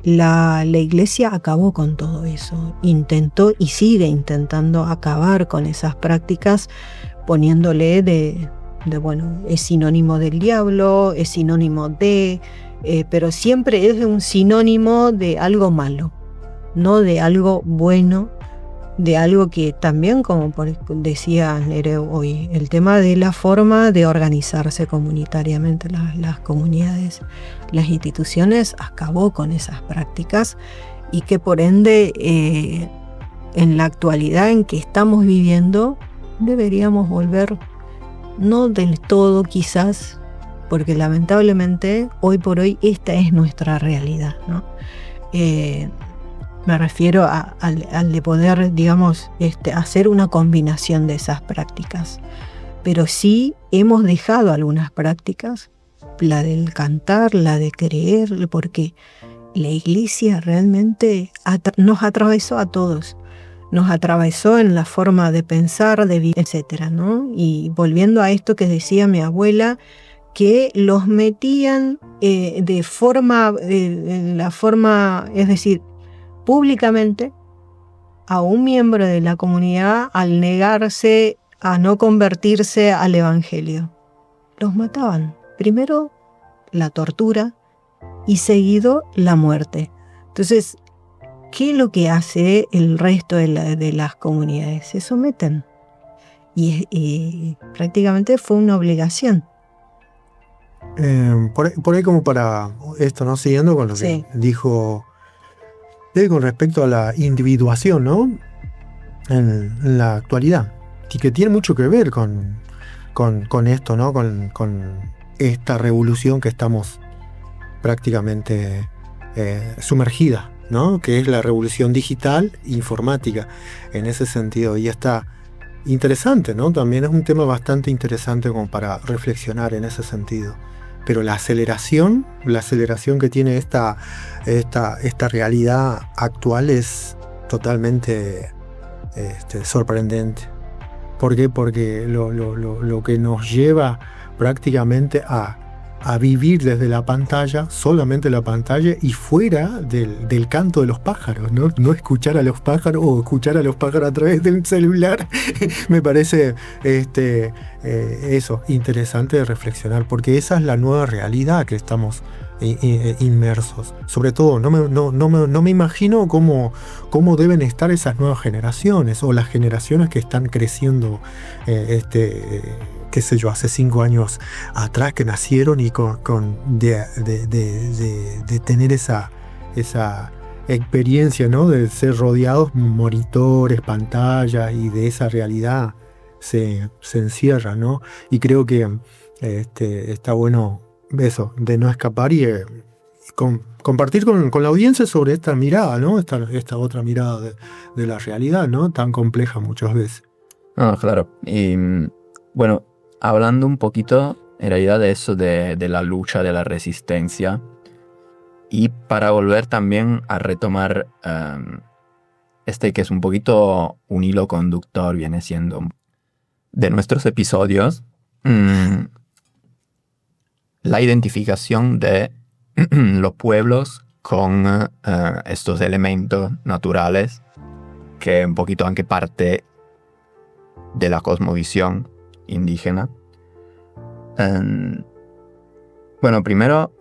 La Iglesia acabó con todo eso, intentó y sigue intentando acabar con esas prácticas, poniéndole bueno, es sinónimo del diablo, es sinónimo pero siempre es un sinónimo de algo malo, no de algo bueno, de algo que también, como decía Nereu hoy, el tema de la forma de organizarse comunitariamente, las comunidades, las instituciones, acabó con esas prácticas, y que por ende en la actualidad en que estamos viviendo deberíamos volver, no del todo quizás, porque lamentablemente hoy por hoy esta es nuestra realidad, ¿no? Me refiero al de poder, digamos, hacer una combinación de esas prácticas. Pero sí hemos dejado algunas prácticas, la del cantar, la de creer, porque la Iglesia realmente nos atravesó a todos. Nos atravesó en la forma de pensar, de vivir, etcétera, ¿no? Y volviendo a esto que decía mi abuela, que los metían en la forma, es decir, públicamente a un miembro de la comunidad al negarse a no convertirse al Evangelio. Los mataban. Primero la tortura y seguido la muerte. Entonces, ¿qué es lo que hace el resto de las comunidades? Se someten. Y prácticamente fue una obligación. Por ahí como para esto, ¿no? Siguiendo con lo que dijo con respecto a la individuación, ¿no? En la actualidad. Y que tiene mucho que ver con esto, ¿no? Con esta revolución que estamos prácticamente sumergida, ¿no? Que es la revolución digital informática en ese sentido. Y esta interesante, ¿no? También es un tema bastante interesante como para reflexionar en ese sentido. Pero la aceleración que tiene esta realidad actual es totalmente sorprendente. ¿Por qué? Porque lo que nos lleva prácticamente a vivir desde la pantalla, solamente la pantalla, y fuera del canto de los pájaros, ¿no? No escuchar a los pájaros o escuchar a los pájaros a través del celular. Me parece eso interesante de reflexionar, porque esa es la nueva realidad que estamos inmersos. Sobre todo, no me imagino cómo deben estar esas nuevas generaciones o las generaciones que están creciendo, qué sé yo, hace 5 años atrás, que nacieron y de tener esa experiencia, ¿no? De ser rodeados monitores, pantallas, y de esa realidad se encierra, ¿no? Y creo que está bueno eso, de no escapar y compartir con la audiencia sobre esta mirada, ¿no? Esta otra mirada de la realidad, ¿no? Tan compleja muchas veces. Claro. Y bueno, hablando un poquito en realidad de eso, de la lucha, de la resistencia, y para volver también a retomar que es un poquito un hilo conductor, viene siendo de nuestros episodios, la identificación de los pueblos con estos elementos naturales, que un poquito anche parte de la cosmovisión indígena. Bueno, primero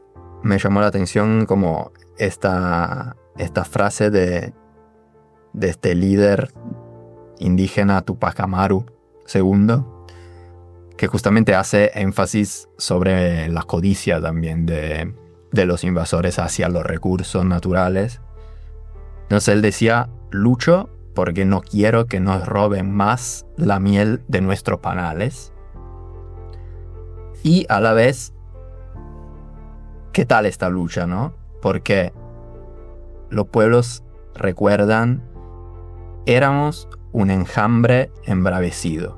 me llamó la atención como esta frase de este líder indígena Tupac Amaru II, que justamente hace énfasis sobre la codicia también de los invasores hacia los recursos naturales. Entonces él decía: lucho porque no quiero que nos roben más la miel de nuestros panales. Y a la vez, ¿qué tal esta lucha, no? Porque los pueblos recuerdan: éramos un enjambre embravecido.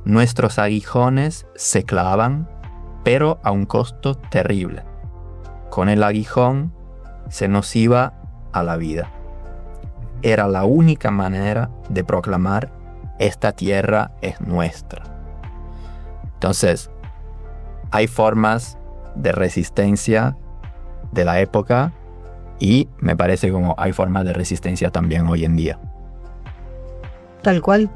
Nuestros aguijones se clavan, pero a un costo terrible. Con el aguijón se nos iba a la vida. Era la única manera de proclamar: esta tierra es nuestra. Entonces, hay formas de resistencia de la época, y me parece como hay formas de resistencia también hoy en día. Tal cual.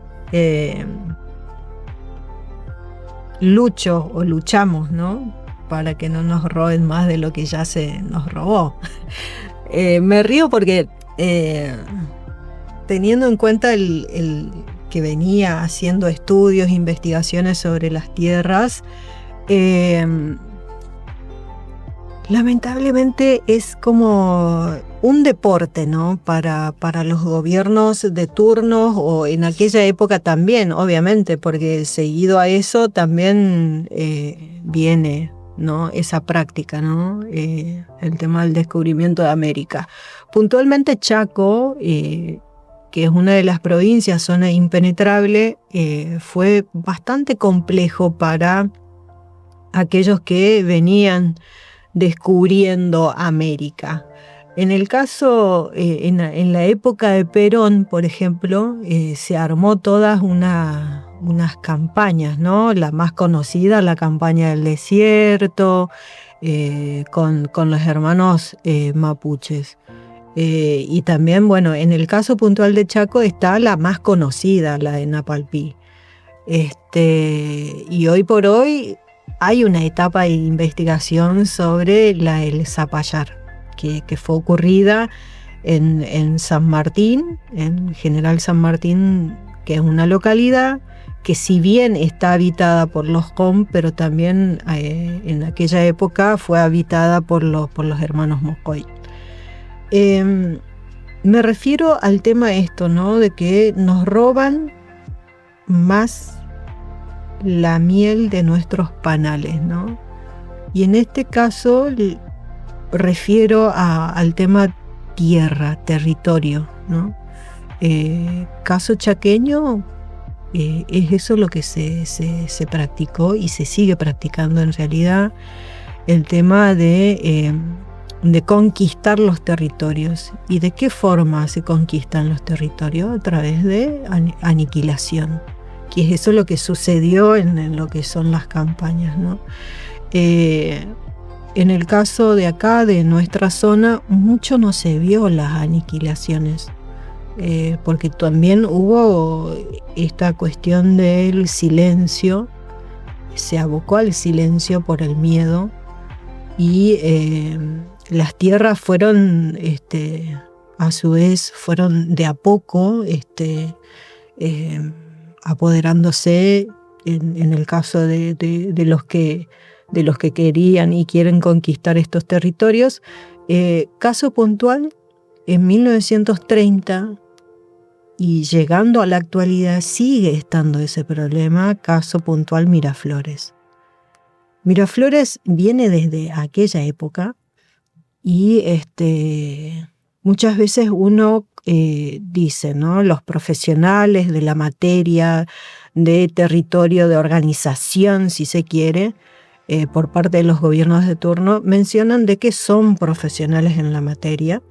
Luchamos, ¿no? Para que no nos roben más de lo que ya se nos robó. Me río porque teniendo en cuenta el que venía haciendo estudios, investigaciones sobre las tierras, lamentablemente es como un deporte, ¿no? Para los gobiernos de turnos, o en aquella época también, obviamente, porque seguido a eso también viene, ¿no? Esa práctica, ¿no? El tema del descubrimiento de América. Puntualmente Chaco, que es una de las provincias, zona impenetrable, fue bastante complejo para aquellos que venían descubriendo América. En el caso, en la época de Perón, por ejemplo, se armó todas unas campañas, ¿no? La más conocida, la campaña del desierto, con los hermanos mapuches. Y también, bueno, en el caso puntual de Chaco está la más conocida, la de Napalpí. Y hoy por hoy hay una etapa de investigación sobre el Zapallar, que fue ocurrida en San Martín, en General San Martín, que es una localidad que si bien está habitada por los Com, pero también en aquella época fue habitada por los hermanos Moscoy. Me refiero al tema esto, ¿no? De que nos roban más la miel de nuestros panales, ¿no? Y en este caso refiero al tema tierra, territorio, ¿no? Caso chaqueño, es eso lo que se practicó y se sigue practicando en realidad, el tema de conquistar los territorios. ¿Y de qué forma se conquistan los territorios? A través de aniquilación, que es eso lo que sucedió en lo que son las campañas, ¿no? En el caso de acá, de nuestra zona, mucho no se vio las aniquilaciones, porque también hubo esta cuestión del silencio, se abocó al silencio por el miedo, y las tierras fueron, a su vez, fueron de a poco apoderándose, en el caso de los que querían y quieren conquistar estos territorios. Caso puntual, en 1930 y llegando a la actualidad sigue estando ese problema. Caso puntual, Miraflores. Miraflores viene desde aquella época y muchas veces uno dice, ¿no? Los profesionales de la materia, de territorio, de organización, si se quiere, por parte de los gobiernos de turno, mencionan de que son profesionales en la materia,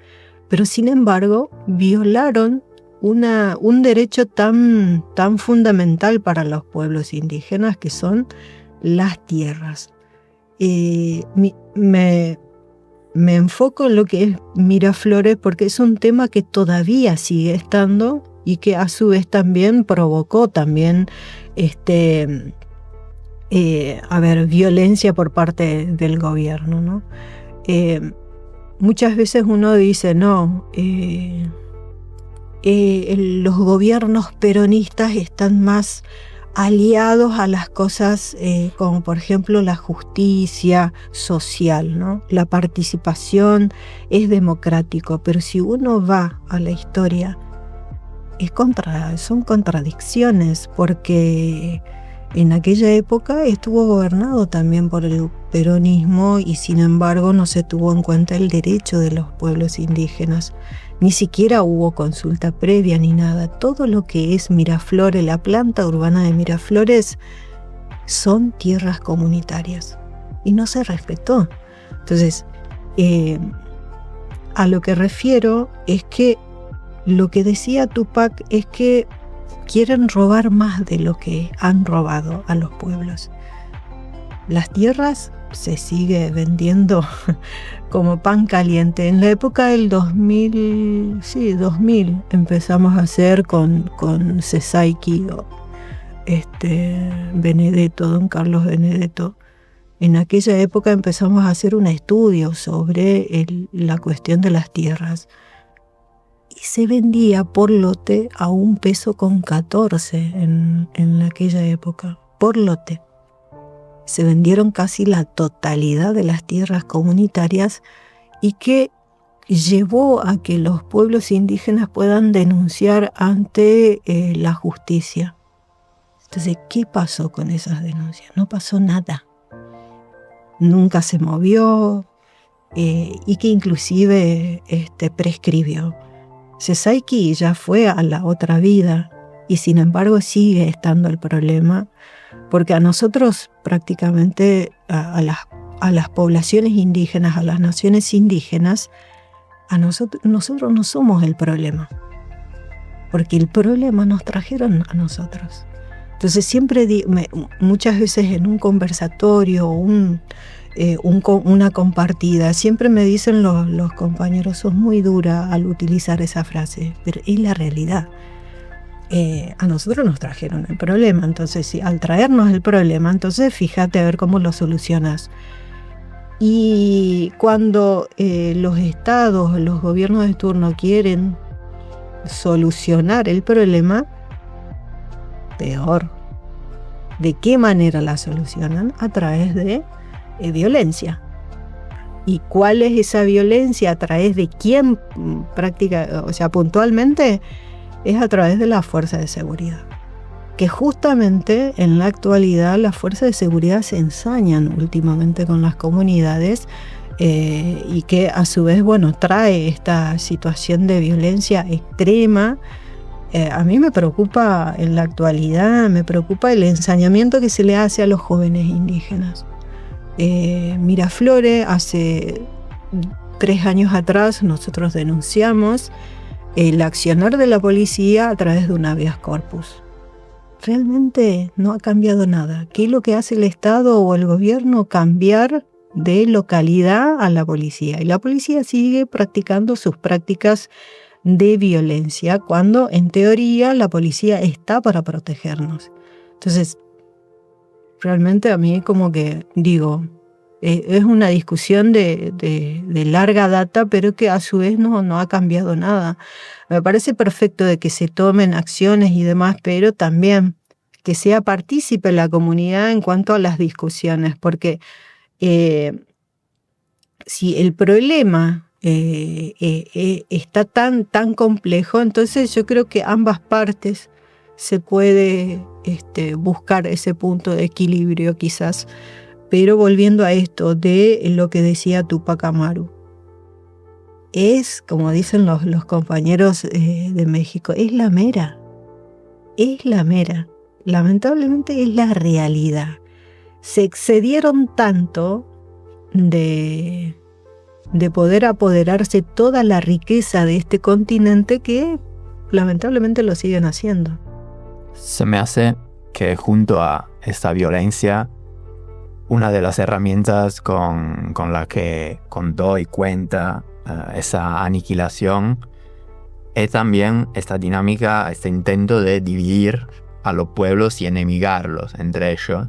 pero sin embargo violaron un derecho tan fundamental para los pueblos indígenas, que son las tierras. Me enfoco en lo que es Miraflores porque es un tema que todavía sigue estando y que a su vez también provocó violencia por parte del gobierno, ¿no? Muchas veces uno dice, no, los gobiernos peronistas están más aliados a las cosas como por ejemplo la justicia social, ¿no? La participación es democrático, pero si uno va a la historia, son contradicciones, porque en aquella época estuvo gobernado también por el peronismo y sin embargo no se tuvo en cuenta el derecho de los pueblos indígenas. Ni siquiera hubo consulta previa ni nada. Todo lo que es Miraflores, la planta urbana de Miraflores, son tierras comunitarias y no se respetó. Entonces, a lo que refiero es que lo que decía Tupac es que quieren robar más de lo que han robado a los pueblos. Las tierras se sigue vendiendo como pan caliente. En la época del 2000 empezamos a hacer con Cesaiki, Benedetto, don Carlos Benedetto. En aquella época empezamos a hacer un estudio sobre la cuestión de las tierras. Y se vendía por lote a $1.14 en aquella época, por lote. Se vendieron casi la totalidad de las tierras comunitarias y que llevó a que los pueblos indígenas puedan denunciar ante la justicia. Entonces, ¿qué pasó con esas denuncias? No pasó nada. Nunca se movió y que inclusive prescribió. Cesaiki ya fue a la otra vida y sin embargo sigue estando el problema, porque a nosotros prácticamente, a las poblaciones indígenas, a las naciones indígenas, nosotros no somos el problema, porque el problema nos trajeron a nosotros. Entonces siempre, muchas veces en un conversatorio o una compartida, siempre me dicen los compañeros, sos muy dura al utilizar esa frase, pero es la realidad. A nosotros nos trajeron el problema, entonces al traernos el problema, entonces fíjate a ver cómo lo solucionas. Y cuando los estados, los gobiernos de turno quieren solucionar el problema, peor. ¿De qué manera la solucionan? A través de violencia. ¿Y cuál es esa violencia? ¿A través de quién practica? O sea, puntualmente es a través de la fuerza de seguridad. Que justamente en la actualidad las fuerzas de seguridad se ensañan últimamente con las comunidades y que a su vez, trae esta situación de violencia extrema A mí me preocupa en la actualidad, me preocupa el ensañamiento que se le hace a los jóvenes indígenas. Miraflores, hace 3 años atrás, nosotros denunciamos el accionar de la policía a través de un habeas corpus. Realmente no ha cambiado nada. ¿Qué es lo que hace el Estado o el gobierno? Cambiar de localidad a la policía. Y la policía sigue practicando sus prácticas de violencia, cuando en teoría la policía está para protegernos. Entonces, realmente a mí como que digo, es una discusión de larga data, pero que a su vez no ha cambiado nada. Me parece perfecto de que se tomen acciones y demás, pero también que sea partícipe la comunidad en cuanto a las discusiones, porque si el problema está tan complejo, entonces yo creo que ambas partes se puede buscar ese punto de equilibrio quizás. Pero volviendo a esto de lo que decía Túpac Amaru, es, como dicen los compañeros de México, es la mera. Lamentablemente es la realidad. Se excedieron tanto de poder apoderarse toda la riqueza de este continente que lamentablemente lo siguen haciendo. Se me hace que junto a esta violencia, una de las herramientas con la que contó y cuenta esa aniquilación es también esta dinámica, este intento de dividir a los pueblos y enemigarlos entre ellos.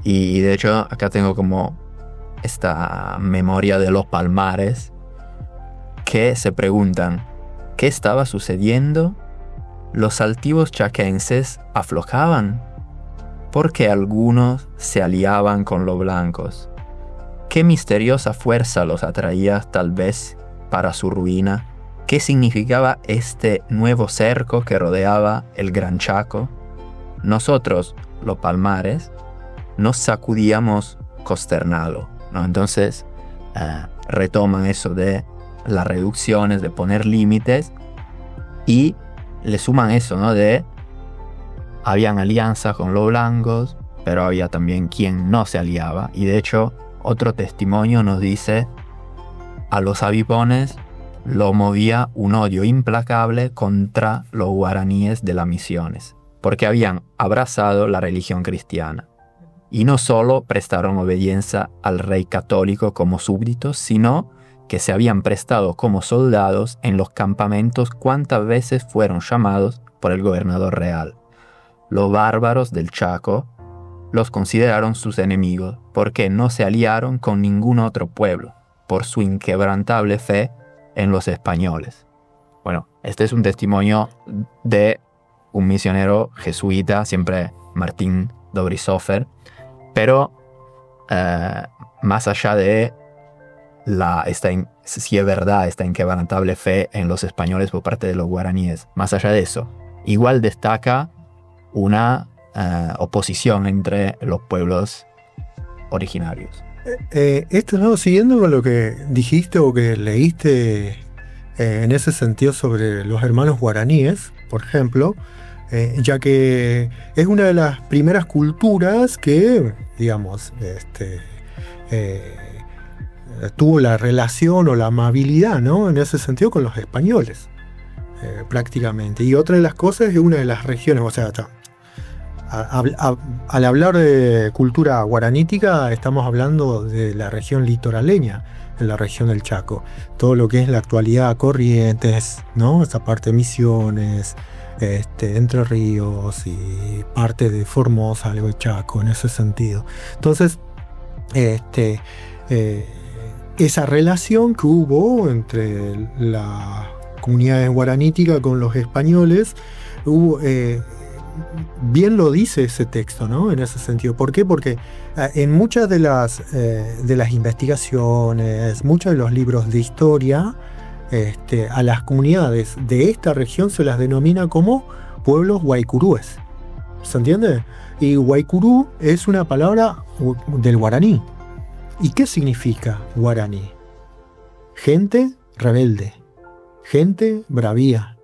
Y de hecho acá tengo como esta memoria de los palmares que se preguntan ¿qué estaba sucediendo? ¿Los altivos chaquenses aflojaban? ¿Por qué algunos se aliaban con los blancos? ¿Qué misteriosa fuerza los atraía tal vez para su ruina? ¿Qué significaba este nuevo cerco que rodeaba el Gran Chaco? Nosotros, los palmares, nos sacudíamos consternados, ¿no? Entonces retoman eso de las reducciones, de poner límites, y le suman eso, ¿no? De habían alianzas con los blancos, pero había también quien no se aliaba. Y de hecho, otro testimonio nos dice, a los abipones lo movía un odio implacable contra los guaraníes de las misiones, porque habían abrazado la religión cristiana. Y no solo prestaron obediencia al rey católico como súbditos, sino que se habían prestado como soldados en los campamentos cuantas veces fueron llamados por el gobernador real. Los bárbaros del Chaco los consideraron sus enemigos porque no se aliaron con ningún otro pueblo por su inquebrantable fe en los españoles. Bueno, este es un testimonio de un misionero jesuita, siempre Martín Dobrizhofer, pero más allá de si es verdad esta inquebrantable fe en los españoles por parte de los guaraníes, más allá de eso, igual destaca una oposición entre los pueblos originarios. Siguiendo con lo que dijiste o que leíste en ese sentido sobre los hermanos guaraníes, por ejemplo, ya que es una de las primeras culturas que, digamos, tuvo la relación o la amabilidad, ¿no? En ese sentido con los españoles, prácticamente. Y otra de las cosas es una de las regiones, o sea, al hablar de cultura guaranítica, estamos hablando de la región litoraleña, en la región del Chaco. Todo lo que es la actualidad, Corrientes, ¿no? Esa parte de Misiones, Entre Ríos y parte de Formosa, algo de Chaco, en ese sentido. Entonces, esa relación que hubo entre la comunidad guaranítica con los españoles, bien lo dice ese texto, ¿no? En ese sentido. ¿Por qué? Porque en muchas de las investigaciones, muchos de los libros de historia, a las comunidades de esta región se las denomina como pueblos guaycurúes. ¿Se entiende? Y guaycurú es una palabra del guaraní. ¿Y qué significa guaraní? Gente rebelde, gente bravía,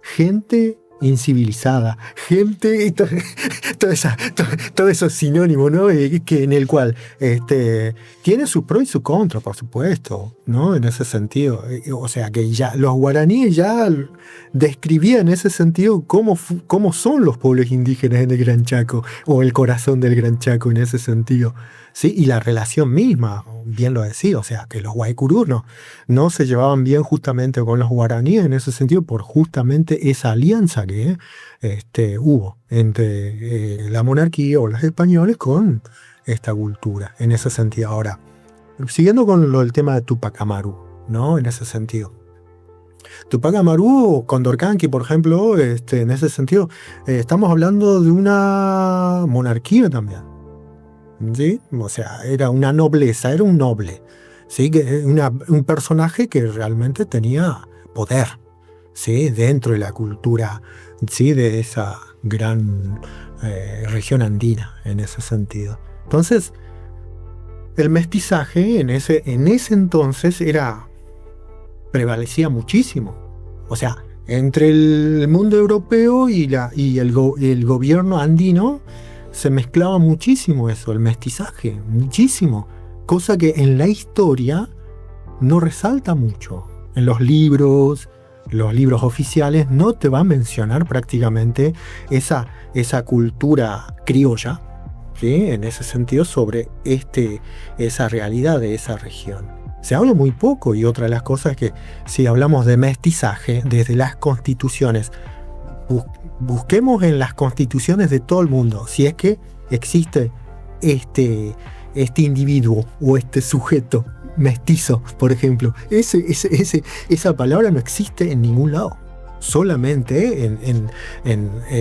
gente incivilizada, gente, y todo eso sinónimo, ¿no? Que en el cual tiene sus pros y sus contras, por supuesto, ¿no? En ese sentido. O sea, que ya los guaraníes ya describían en ese sentido cómo son los pueblos indígenas en el Gran Chaco, o el corazón del Gran Chaco en ese sentido. ¿Sí? Y la relación misma, bien lo decía, o sea, que los guaycurús no se llevaban bien justamente con los guaraníes en ese sentido, por justamente esa alianza que hubo entre la monarquía o los españoles con esta cultura, en ese sentido. Ahora, siguiendo con el tema de Túpac Amaru, ¿no? En ese sentido. Túpac Amaru, Condorcanqui, por ejemplo, en ese sentido, estamos hablando de una monarquía también. ¿Sí? O sea, era una nobleza, era un noble, ¿sí? Un personaje que realmente tenía poder, ¿sí? Dentro de la cultura, ¿sí? De esa gran región andina, en ese sentido. Entonces, el mestizaje en ese entonces prevalecía muchísimo. O sea, entre el mundo europeo y el gobierno andino, se mezclaba muchísimo eso, el mestizaje, muchísimo. Cosa que en la historia no resalta mucho. En los libros oficiales no te va a mencionar prácticamente esa cultura criolla, ¿sí? En ese sentido, sobre esa realidad de esa región. Se habla muy poco, y otra de las cosas es que si hablamos de mestizaje desde las constituciones, busquemos en las constituciones de todo el mundo si es que existe este individuo o este sujeto mestizo, por ejemplo. Esa palabra no existe en ningún lado. Solamente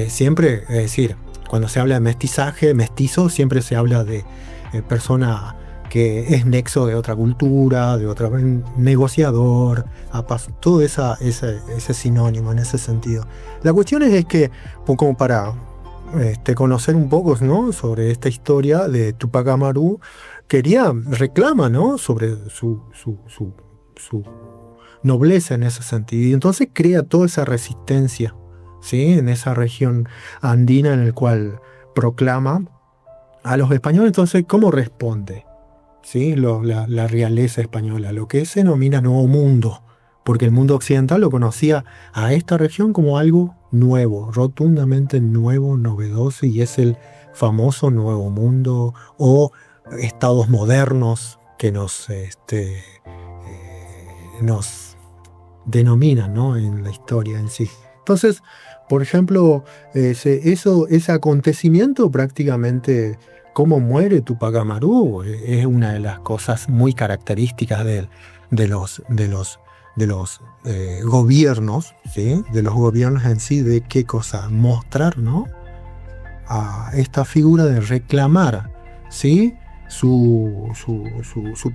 siempre, es decir, cuando se habla de mestizaje, mestizo, siempre se habla de persona que es nexo de otra cultura, de otro negociador, todo ese sinónimo en ese sentido. La cuestión es que, como para conocer un poco, ¿no?, sobre esta historia de Túpac Amaru, reclama, ¿no?, sobre su nobleza en ese sentido, y entonces crea toda esa resistencia, ¿sí?, en esa región andina en el cual proclama a los españoles. Entonces, ¿cómo responde? ¿Sí? La realeza española, lo que se denomina Nuevo Mundo, porque el mundo occidental lo conocía a esta región como algo nuevo, rotundamente nuevo, novedoso, y es el famoso Nuevo Mundo o estados modernos que nos denominan, ¿no?, en la historia en sí. Entonces, por ejemplo, ese acontecimiento prácticamente, cómo muere Túpac Amaru, es una de las cosas muy características de los gobiernos, ¿sí?, de los gobiernos en sí, de qué cosa mostrar, ¿no?, a esta figura de reclamar, ¿sí?, su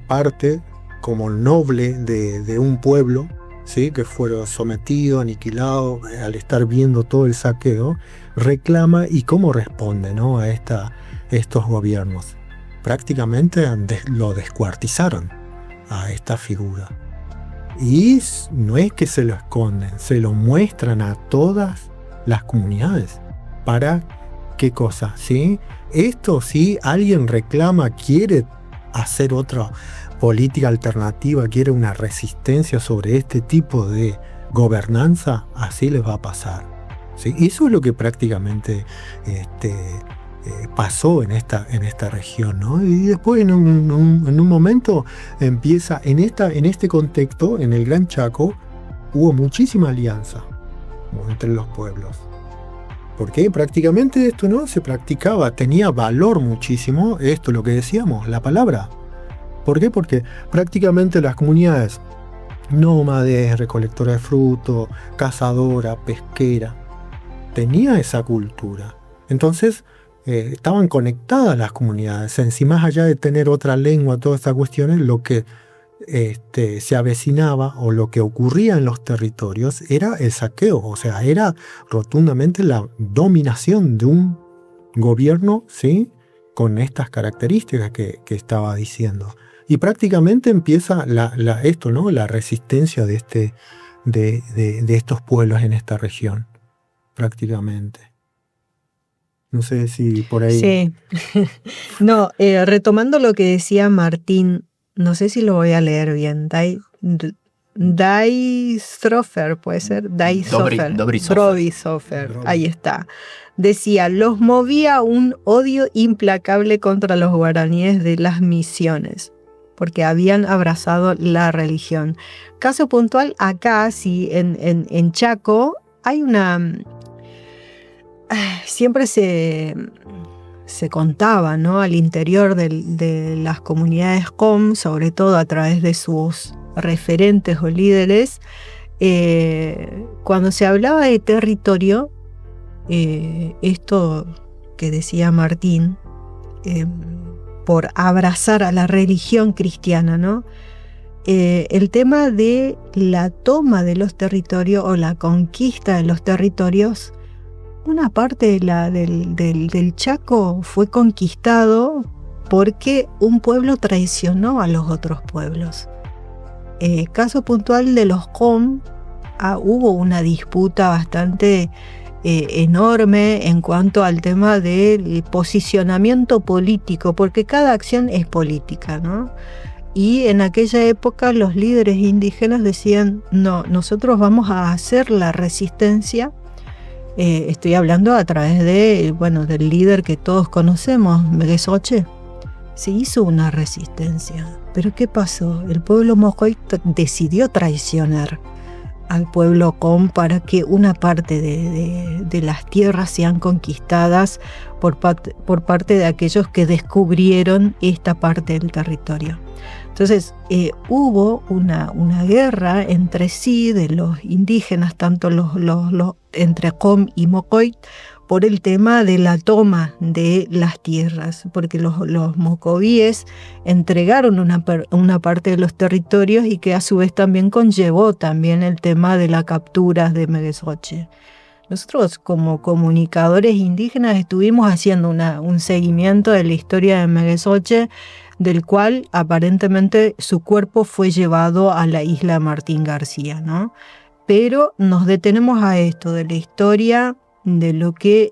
parte como noble de un pueblo, ¿sí?, que fue sometido, aniquilado, al estar viendo todo el saqueo, reclama. Y cómo responde, ¿no?, a estos gobiernos. Prácticamente lo descuartizaron a esta figura. Y no es que se lo esconden, se lo muestran a todas las comunidades. ¿Para qué cosa? ¿Sí? Esto, si alguien reclama, quiere hacer otra política alternativa, quiere una resistencia sobre este tipo de gobernanza, así les va a pasar. ¿Sí? Eso es lo que prácticamente pasó en esta región, ¿no? Y después en un momento empieza, en este contexto, en el Gran Chaco, hubo muchísima alianza entre los pueblos. Porque prácticamente esto no se practicaba, tenía valor muchísimo, esto lo que decíamos, la palabra. ¿Por qué? Porque prácticamente las comunidades nómades, recolectoras de frutos, cazadora, pesquera, tenía esa cultura. Entonces, estaban conectadas las comunidades. Más allá de tener otra lengua, todas estas cuestiones, lo que se avecinaba o lo que ocurría en los territorios era el saqueo. O sea, era rotundamente la dominación de un gobierno, ¿sí?, con estas características que estaba diciendo. Y prácticamente empieza la resistencia de estos pueblos en esta región. prácticamente. No sé si por ahí... Sí. No, retomando lo que decía Martín, no sé si lo voy a leer bien. Daisofer, puede ser. Dobrisófer, ahí está. Decía, los movía un odio implacable contra los guaraníes de las misiones, porque habían abrazado la religión. Caso puntual, acá, sí, en Chaco, hay una... Siempre se contaba, ¿no?, al interior de las comunidades COM, sobre todo a través de sus referentes o líderes, cuando se hablaba de territorio, esto que decía Martín, por abrazar a la religión cristiana, ¿no? El tema de la toma de los territorios o la conquista de los territorios, una parte del Chaco fue conquistado porque un pueblo traicionó a los otros pueblos. Caso puntual de los COM, hubo una disputa bastante enorme en cuanto al tema del posicionamiento político, porque cada acción es política, ¿no? Y en aquella época los líderes indígenas decían, no, nosotros vamos a hacer la resistencia. Estoy hablando a través del líder que todos conocemos, Meguesoche. Se hizo una resistencia. Pero ¿qué pasó? El pueblo Mocoy decidió traicionar al pueblo Com para que una parte de las tierras sean conquistadas por parte de aquellos que descubrieron esta parte del territorio. Entonces hubo una guerra entre sí de los indígenas, tanto los entre Com y Mocoy, por el tema de la toma de las tierras, porque los mocovíes entregaron una parte de los territorios y que a su vez también conllevó también el tema de la captura de Meguesoche. Nosotros como comunicadores indígenas estuvimos haciendo un seguimiento de la historia de Meguesoche, del cual aparentemente su cuerpo fue llevado a la isla Martín García, ¿no? Pero nos detenemos a esto de la historia, de lo que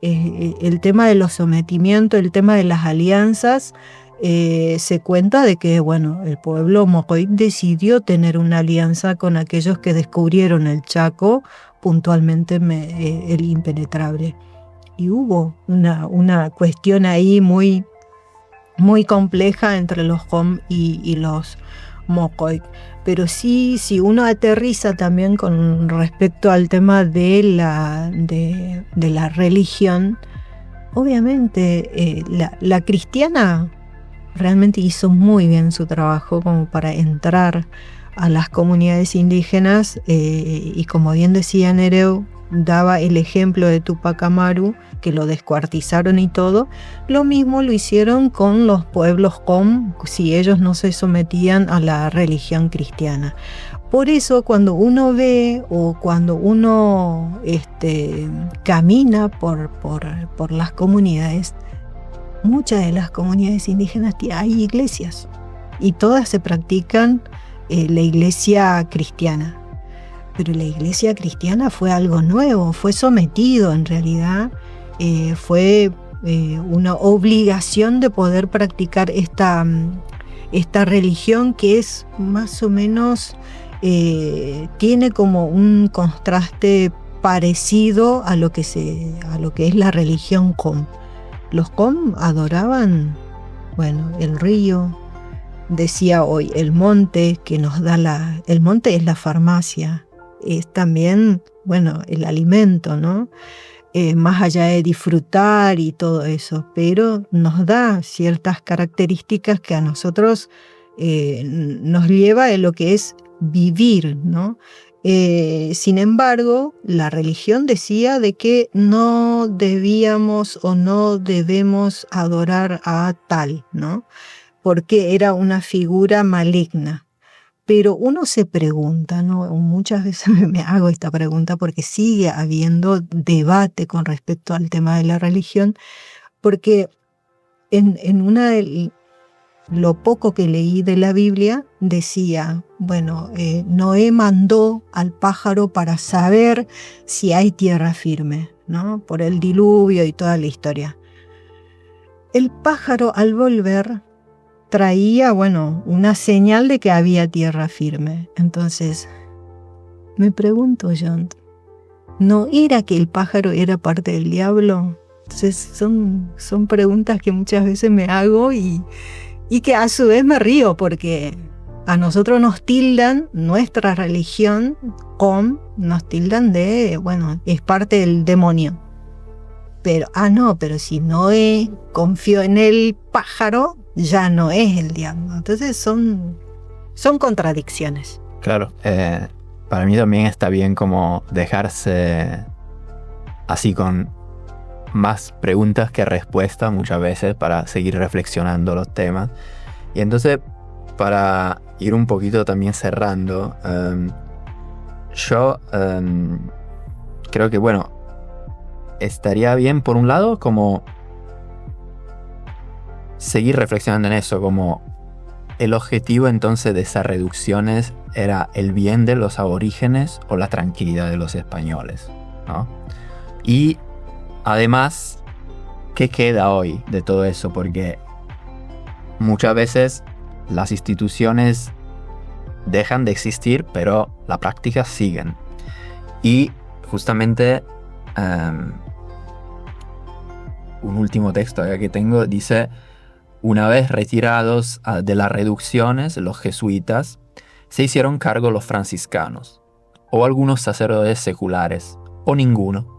el tema de los sometimientos, el tema de las alianzas. Se cuenta de que el pueblo Mocoy decidió tener una alianza con aquellos que descubrieron el Chaco, puntualmente el impenetrable. Y hubo una cuestión ahí muy, muy compleja entre los Com y los Mocoy. Pero sí, si uno aterriza también con respecto al tema de la religión, obviamente la cristiana realmente hizo muy bien su trabajo como para entrar a las comunidades indígenas y como bien decía Nereu, daba el ejemplo de Tupac Amaru, que lo descuartizaron y todo. Lo mismo lo hicieron con los pueblos Com, si ellos no se sometían a la religión cristiana. Por eso cuando uno ve o cuando uno camina por las comunidades, muchas de las comunidades indígenas hay iglesias y todas se practican la iglesia cristiana. Pero la iglesia cristiana fue algo nuevo, fue sometido en realidad, fue una obligación de poder practicar esta religión que es más o menos, tiene como un contraste parecido a lo que es la religión Com. Los Com adoraban, el río, decía hoy, el monte que nos da el monte es la farmacia. Es también, el alimento, ¿no? Más allá de disfrutar y todo eso, pero nos da ciertas características que a nosotros nos lleva a lo que es vivir, ¿no? Sin embargo, la religión decía de que no debíamos o no debemos adorar a tal, ¿no? Porque era una figura maligna. Pero uno se pregunta, ¿no? Muchas veces me hago esta pregunta porque sigue habiendo debate con respecto al tema de la religión, porque en lo poco que leí de la Biblia decía, Noé mandó al pájaro para saber si hay tierra firme, ¿no? Por el diluvio y toda la historia. El pájaro al volver traía, una señal de que había tierra firme. Entonces, me pregunto, John, ¿no era que el pájaro era parte del diablo? Entonces son preguntas que muchas veces me hago y que a su vez me río porque a nosotros nos tildan, nuestra religión, nos tildan de, es parte del demonio. Pero, pero si Noé confió en el pájaro, ya no es el diablo. Entonces son contradicciones. Claro, para mí también está bien como dejarse así con más preguntas que respuestas muchas veces para seguir reflexionando los temas. Y entonces, para ir un poquito también cerrando, yo creo que, estaría bien por un lado como seguir reflexionando en eso, como el objetivo entonces de esas reducciones era el bien de los aborígenes o la tranquilidad de los españoles, ¿no? Y además, ¿qué queda hoy de todo eso? Porque muchas veces las instituciones dejan de existir, pero las prácticas siguen. Y justamente un último texto que tengo dice: una vez retirados de las reducciones los jesuitas, se hicieron cargo los franciscanos, o algunos sacerdotes seculares, o ninguno.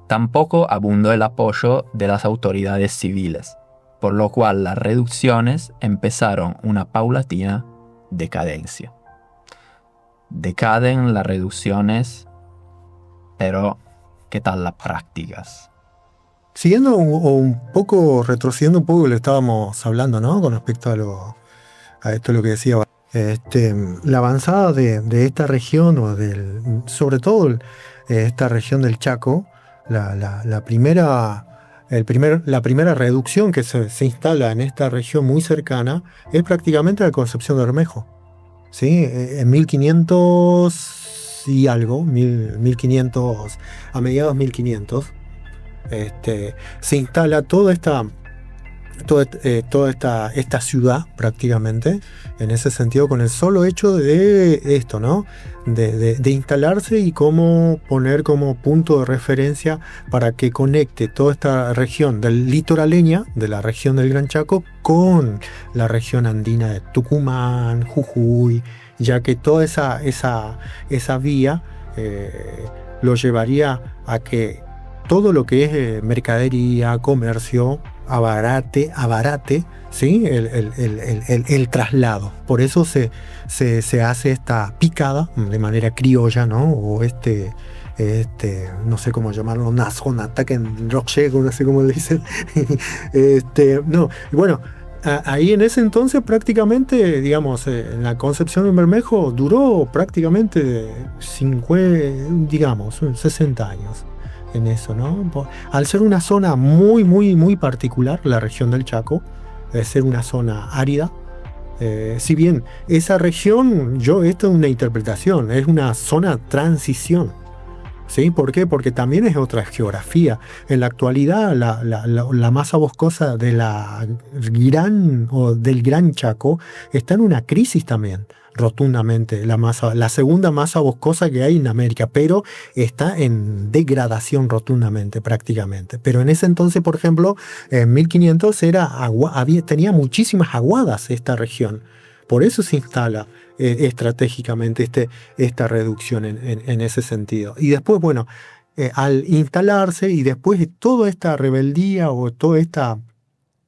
Tampoco abundó el apoyo de las autoridades civiles, por lo cual las reducciones empezaron una paulatina decadencia. Decaden las reducciones, pero ¿qué tal las prácticas? Siguiendo retrocediendo un poco lo que estábamos hablando, ¿no? Con respecto a esto lo que decía. La avanzada de esta región, sobre todo esta región del Chaco, la primera reducción que se instala en esta región muy cercana es prácticamente la Concepción de Bermejo. ¿Sí? En 1500 y algo, 1500, a mediados 1500, se instala toda esta ciudad prácticamente, en ese sentido, con el solo hecho de esto, ¿no? De instalarse y cómo poner como punto de referencia para que conecte toda esta región del litoraleña, de la región del Gran Chaco, con la región andina de Tucumán, Jujuy, ya que toda esa vía lo llevaría a que todo lo que es mercadería, comercio, abarate, ¿sí? el traslado. Por eso se hace esta picada de manera criolla, ¿no? O no sé cómo llamarlo, un ataque en rocheco, no sé cómo le dicen. Ahí en ese entonces prácticamente, digamos, en la Concepción de Bermejo duró prácticamente 60 años. En eso, ¿no? Al ser una zona muy, muy, muy particular, la región del Chaco, de ser una zona árida, si bien esa región, esto es una interpretación, es una zona transición, ¿sí? ¿Por qué? Porque también es otra geografía. En la actualidad, la masa boscosa del Gran Chaco está en una crisis también. Rotundamente, la segunda masa boscosa que hay en América, pero está en degradación rotundamente, prácticamente. Pero en ese entonces, por ejemplo, en 1500 tenía muchísimas aguadas esta región. Por eso se instala estratégicamente esta reducción en ese sentido. Y después, al instalarse y después de toda esta rebeldía o toda esta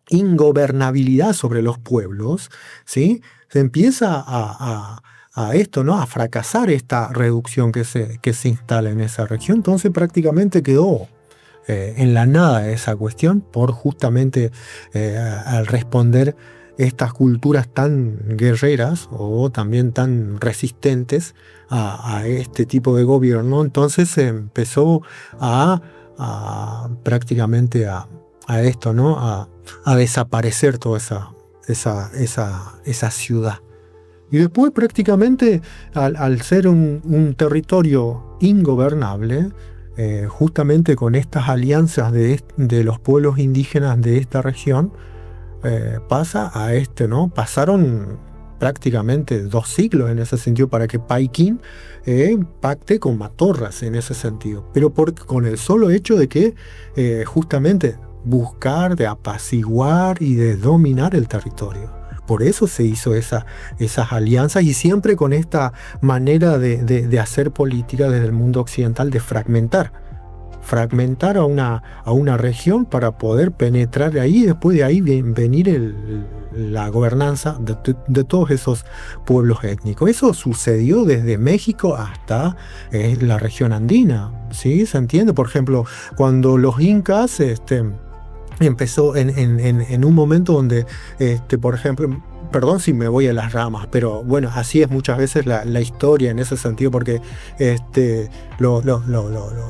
ingobernabilidad sobre los pueblos, ¿sí? Se empieza a esto, ¿no? A fracasar esta reducción que se instala en esa región. Entonces prácticamente quedó en la nada esa cuestión por justamente al responder estas culturas tan guerreras o también tan resistentes a este tipo de gobierno. Entonces se empezó prácticamente a esto, ¿no? A desaparecer toda esa ciudad. Y después prácticamente al ser un territorio ingobernable, justamente con estas alianzas de los pueblos indígenas de esta región, pasa a ¿no? Pasaron prácticamente 2 siglos en ese sentido para que Paikin pacte con Matorras en ese sentido, pero con el solo hecho de que justamente buscar de apaciguar y de dominar el territorio. Por eso se hizo esas alianzas, y siempre con esta manera de hacer política desde el mundo occidental, de fragmentar a una región para poder penetrar ahí, y después de ahí venir la gobernanza de todos esos pueblos étnicos. Eso sucedió desde México hasta la región andina, ¿sí? ¿Se entiende? Por ejemplo, cuando los incas empezó en un momento donde, por ejemplo, perdón si me voy a las ramas, pero bueno, así es muchas veces la historia en ese sentido, porque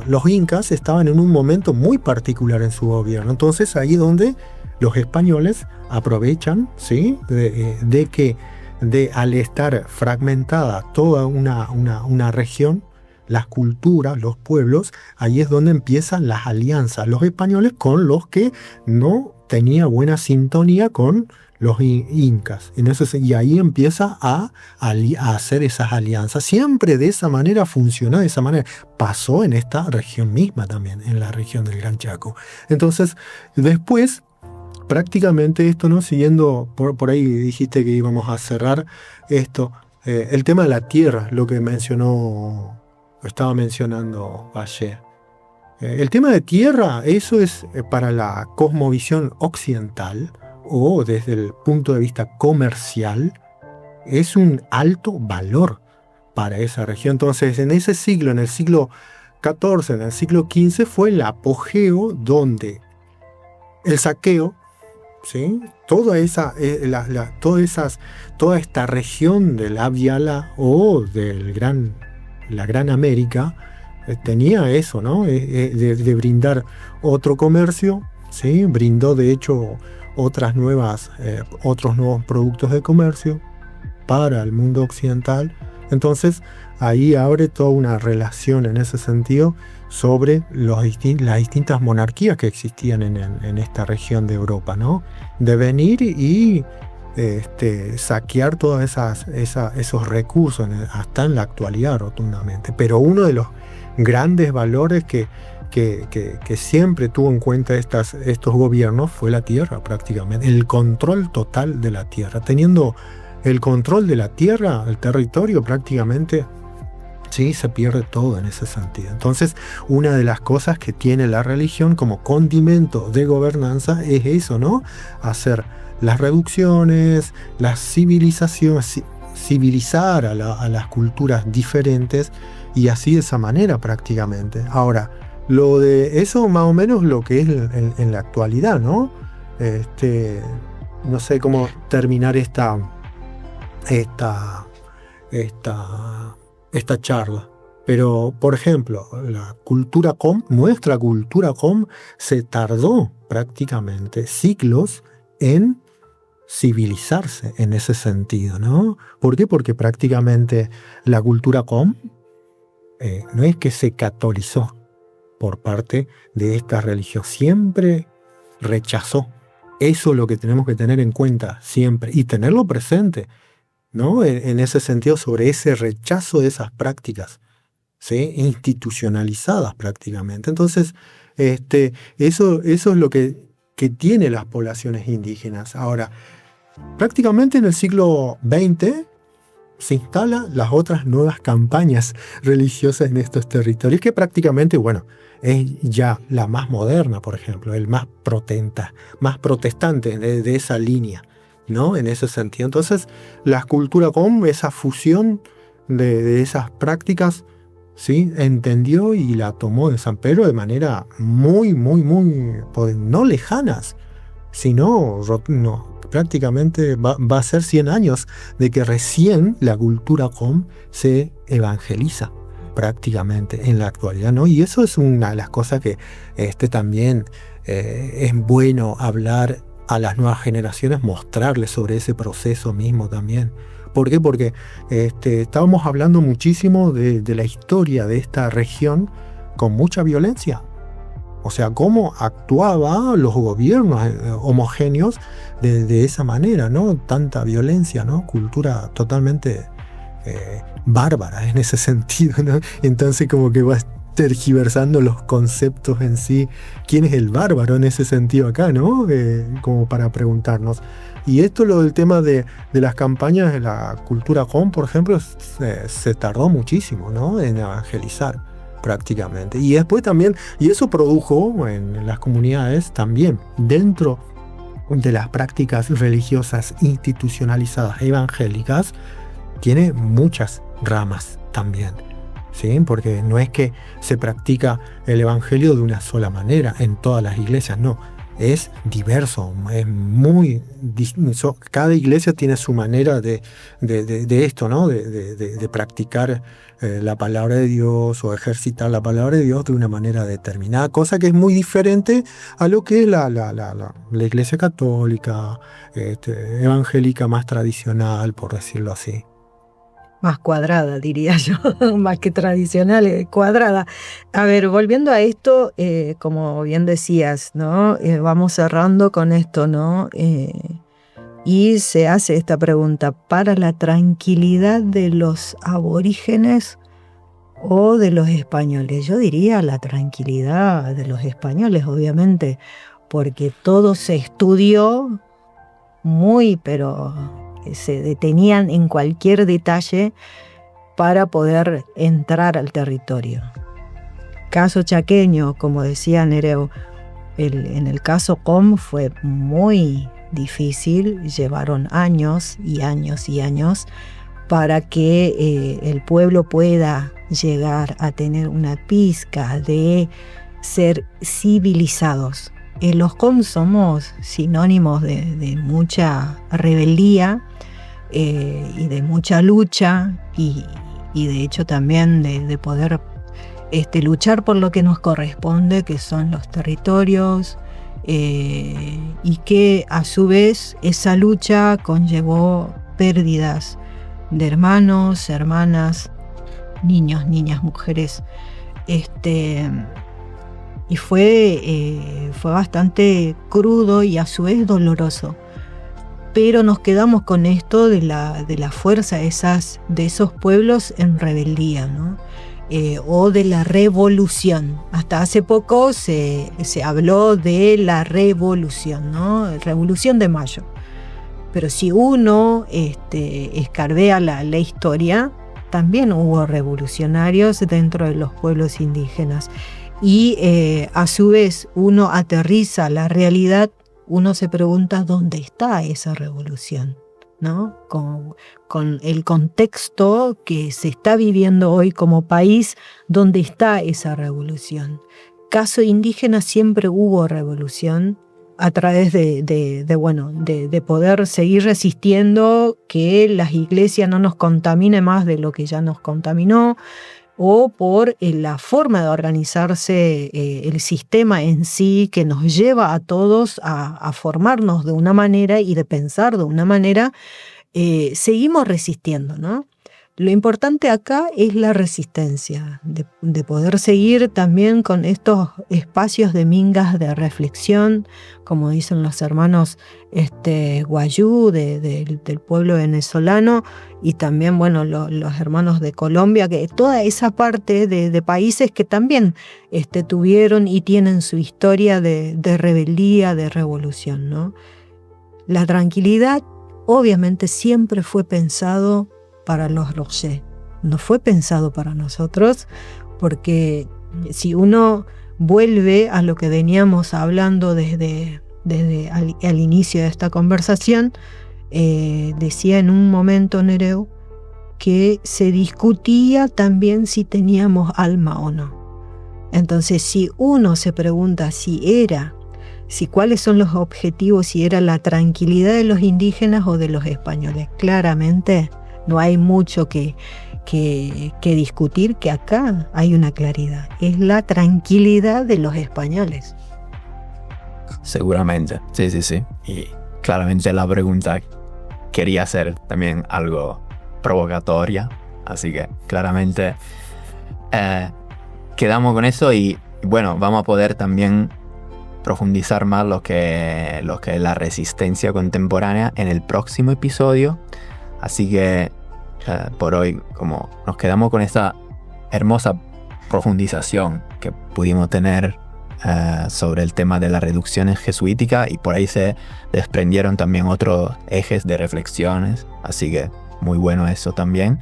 los incas estaban en un momento muy particular en su gobierno. Entonces ahí donde los españoles aprovechan, ¿sí? de al estar fragmentada toda una región, las culturas, los pueblos, ahí es donde empiezan las alianzas, los españoles con los que no tenía buena sintonía con los incas. Y ahí empieza a hacer esas alianzas. Siempre de esa manera funcionó, de esa manera. Pasó en esta región misma también, en la región del Gran Chaco. Entonces, después, prácticamente esto, ¿no? Siguiendo, por ahí dijiste que íbamos a cerrar esto, el tema de la tierra, lo que estaba mencionando ayer. El tema de tierra, eso es para la cosmovisión occidental, o desde el punto de vista comercial, es un alto valor para esa región. Entonces, en ese siglo, en el siglo XIV, en el siglo XV, fue el apogeo donde el saqueo, ¿sí? Toda esta región del Abya o la Gran América tenía eso, ¿no? De brindar otro comercio, ¿sí? Brindó de hecho otros nuevos productos de comercio para el mundo occidental. Entonces ahí abre toda una relación en ese sentido sobre las distintas monarquías que existían en esta región de Europa, ¿no? De venir y saquear todos esos recursos hasta en la actualidad rotundamente. Pero uno de los grandes valores que siempre tuvo en cuenta estos gobiernos fue la tierra, prácticamente. El control total de la tierra. Teniendo el control de la tierra, el territorio, prácticamente, sí, se pierde todo en ese sentido. Entonces, una de las cosas que tiene la religión como condimento de gobernanza es eso, ¿no? Hacer las reducciones, las civilizaciones, civilizar a las culturas diferentes, y así de esa manera prácticamente. Ahora, lo de eso más o menos lo que es en la actualidad, ¿no? No sé cómo terminar esta charla. Pero, por ejemplo, la cultura com, nuestra cultura com, se tardó prácticamente siglos en civilizarse en ese sentido, ¿no? ¿Por qué? Porque prácticamente la cultura com no es que se catolizó por parte de esta religión, siempre rechazó. Eso es lo que tenemos que tener en cuenta siempre y tenerlo presente, ¿no? En ese sentido, sobre ese rechazo de esas prácticas, ¿sí? Institucionalizadas prácticamente. Entonces, eso es lo que tienen las poblaciones indígenas. Ahora, prácticamente en el siglo XX se instalan las otras nuevas campañas religiosas en estos territorios, que prácticamente, bueno, es ya la más moderna, por ejemplo, el más protestante de esa línea, ¿no? En ese sentido. Entonces, la cultura com, esa fusión de esas prácticas, ¿sí? Entendió y la tomó de San Pedro de manera muy, muy, muy, no lejanas, sino prácticamente va a ser 100 años de que recién la cultura com se evangeliza prácticamente en la actualidad, ¿no? Y eso es una de las cosas que también es bueno hablar a las nuevas generaciones, mostrarles sobre ese proceso mismo también. ¿Por qué? Porque estábamos hablando muchísimo de la historia de esta región, con mucha violencia. O sea, cómo actuaban los gobiernos homogéneos de esa manera, ¿no? Tanta violencia, ¿no? Cultura totalmente bárbara en ese sentido, ¿no? Entonces como que vas tergiversando los conceptos en sí. ¿Quién es el bárbaro en ese sentido acá, ¿no? Como para preguntarnos. Y esto, lo del tema de las campañas de la cultura Qom, por ejemplo, se tardó muchísimo, ¿no? En evangelizar prácticamente. Y después también, y eso produjo en las comunidades también, dentro de las prácticas religiosas institucionalizadas evangélicas, tiene muchas ramas también, ¿sí? Porque no es que se practica el evangelio de una sola manera en todas las iglesias, no. Es diverso, es muy... Cada iglesia tiene su manera de esto, ¿no? De practicar la palabra de Dios o ejercitar la palabra de Dios de una manera determinada, cosa que es muy diferente a lo que es la iglesia católica, evangélica más tradicional, por decirlo así. Más cuadrada, diría yo, más que tradicional, cuadrada. A ver, volviendo a esto, como bien decías, ¿no? Vamos cerrando con esto, ¿no? Y se hace esta pregunta: ¿para la tranquilidad de los aborígenes o de los españoles? Yo diría la tranquilidad de los españoles, obviamente, porque todo se estudió muy, pero se detenían en cualquier detalle para poder entrar al territorio. Caso chaqueño, como decía Nereu, en el caso Qom fue muy difícil, llevaron años y años y años para que el pueblo pueda llegar a tener una pizca de ser civilizados. Los Qom somos sinónimos de mucha rebeldía y de mucha lucha y de hecho también de poder luchar por lo que nos corresponde, que son los territorios, y que a su vez esa lucha conllevó pérdidas de hermanos, hermanas, niños, niñas, mujeres, y fue bastante crudo y a su vez doloroso. Pero nos quedamos con esto de la fuerza de esos pueblos en rebeldía, ¿no? O de la revolución. Hasta hace poco se habló de la revolución, ¿no? Revolución de Mayo. Pero si uno escarbea la historia, también hubo revolucionarios dentro de los pueblos indígenas. Y a su vez uno aterriza la realidad, uno se pregunta dónde está esa revolución, ¿no? Con el contexto que se está viviendo hoy como país, ¿dónde está esa revolución? Caso indígena siempre hubo revolución a través de poder seguir resistiendo que las iglesias no nos contamine más de lo que ya nos contaminó, o por la forma de organizarse el sistema en sí, que nos lleva a todos a formarnos de una manera y de pensar de una manera, seguimos resistiendo, ¿no? Lo importante acá es la resistencia, de poder seguir también con estos espacios de mingas de reflexión, como dicen los hermanos guayú del pueblo venezolano, y también los hermanos de Colombia, que toda esa parte de países que también tuvieron y tienen su historia de rebeldía, de revolución, ¿no? La tranquilidad obviamente siempre fue pensado para los Roché, no fue pensado para nosotros, porque si uno vuelve a lo que veníamos hablando desde al inicio de esta conversación, decía en un momento Nereu que se discutía también si teníamos alma o no. Entonces, si uno se pregunta si cuáles son los objetivos, si era la tranquilidad de los indígenas o de los españoles, claramente no hay mucho que discutir, que acá hay una claridad. Es la tranquilidad de los españoles. Seguramente, sí. Y claramente la pregunta quería ser también algo provocatoria, así que claramente quedamos con eso y bueno, vamos a poder también profundizar más lo que es la resistencia contemporánea en el próximo episodio. Así que por hoy, como nos quedamos con esta hermosa profundización que pudimos tener sobre el tema de las reducciones jesuíticas, y por ahí se desprendieron también otros ejes de reflexiones, así que muy bueno eso también.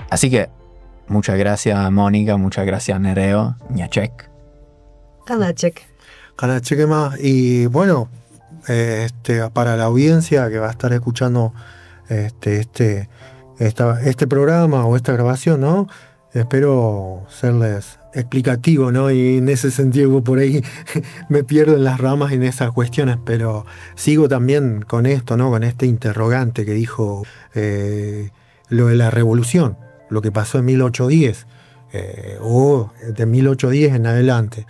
Así que muchas gracias Mónica, muchas gracias Nereo, Ñachek. Kanachek más. Y bueno, para la audiencia que va a estar escuchando este programa o esta grabación, ¿no? Espero serles explicativo, ¿no? Y en ese sentido por ahí me pierdo en las ramas en esas cuestiones, pero sigo también con esto, ¿no? Con este interrogante que dijo lo de la revolución, lo que pasó en 1810 o de 1810 en adelante.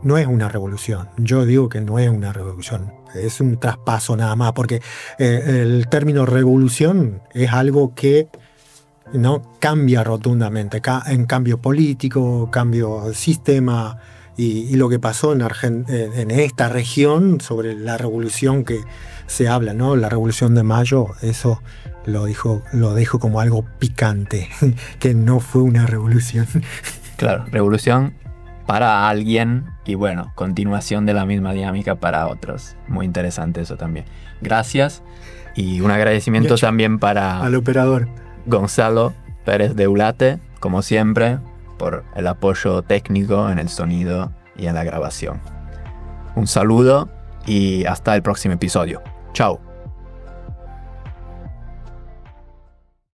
No es una revolución. Yo digo que no es una revolución. Es un traspaso nada más, porque el término revolución es algo que no cambia rotundamente, en cambio político, cambio sistema, y lo que pasó en esta región sobre la revolución que se habla, ¿no? La Revolución de Mayo, eso lo dejo como algo picante, que no fue una revolución. Claro, revolución para alguien y bueno, continuación de la misma dinámica para otros. Muy interesante eso también. Gracias y un agradecimiento también para al operador Gonzalo Pérez de Ulate, como siempre, por el apoyo técnico en el sonido y en la grabación. Un saludo y hasta el próximo episodio. Chao.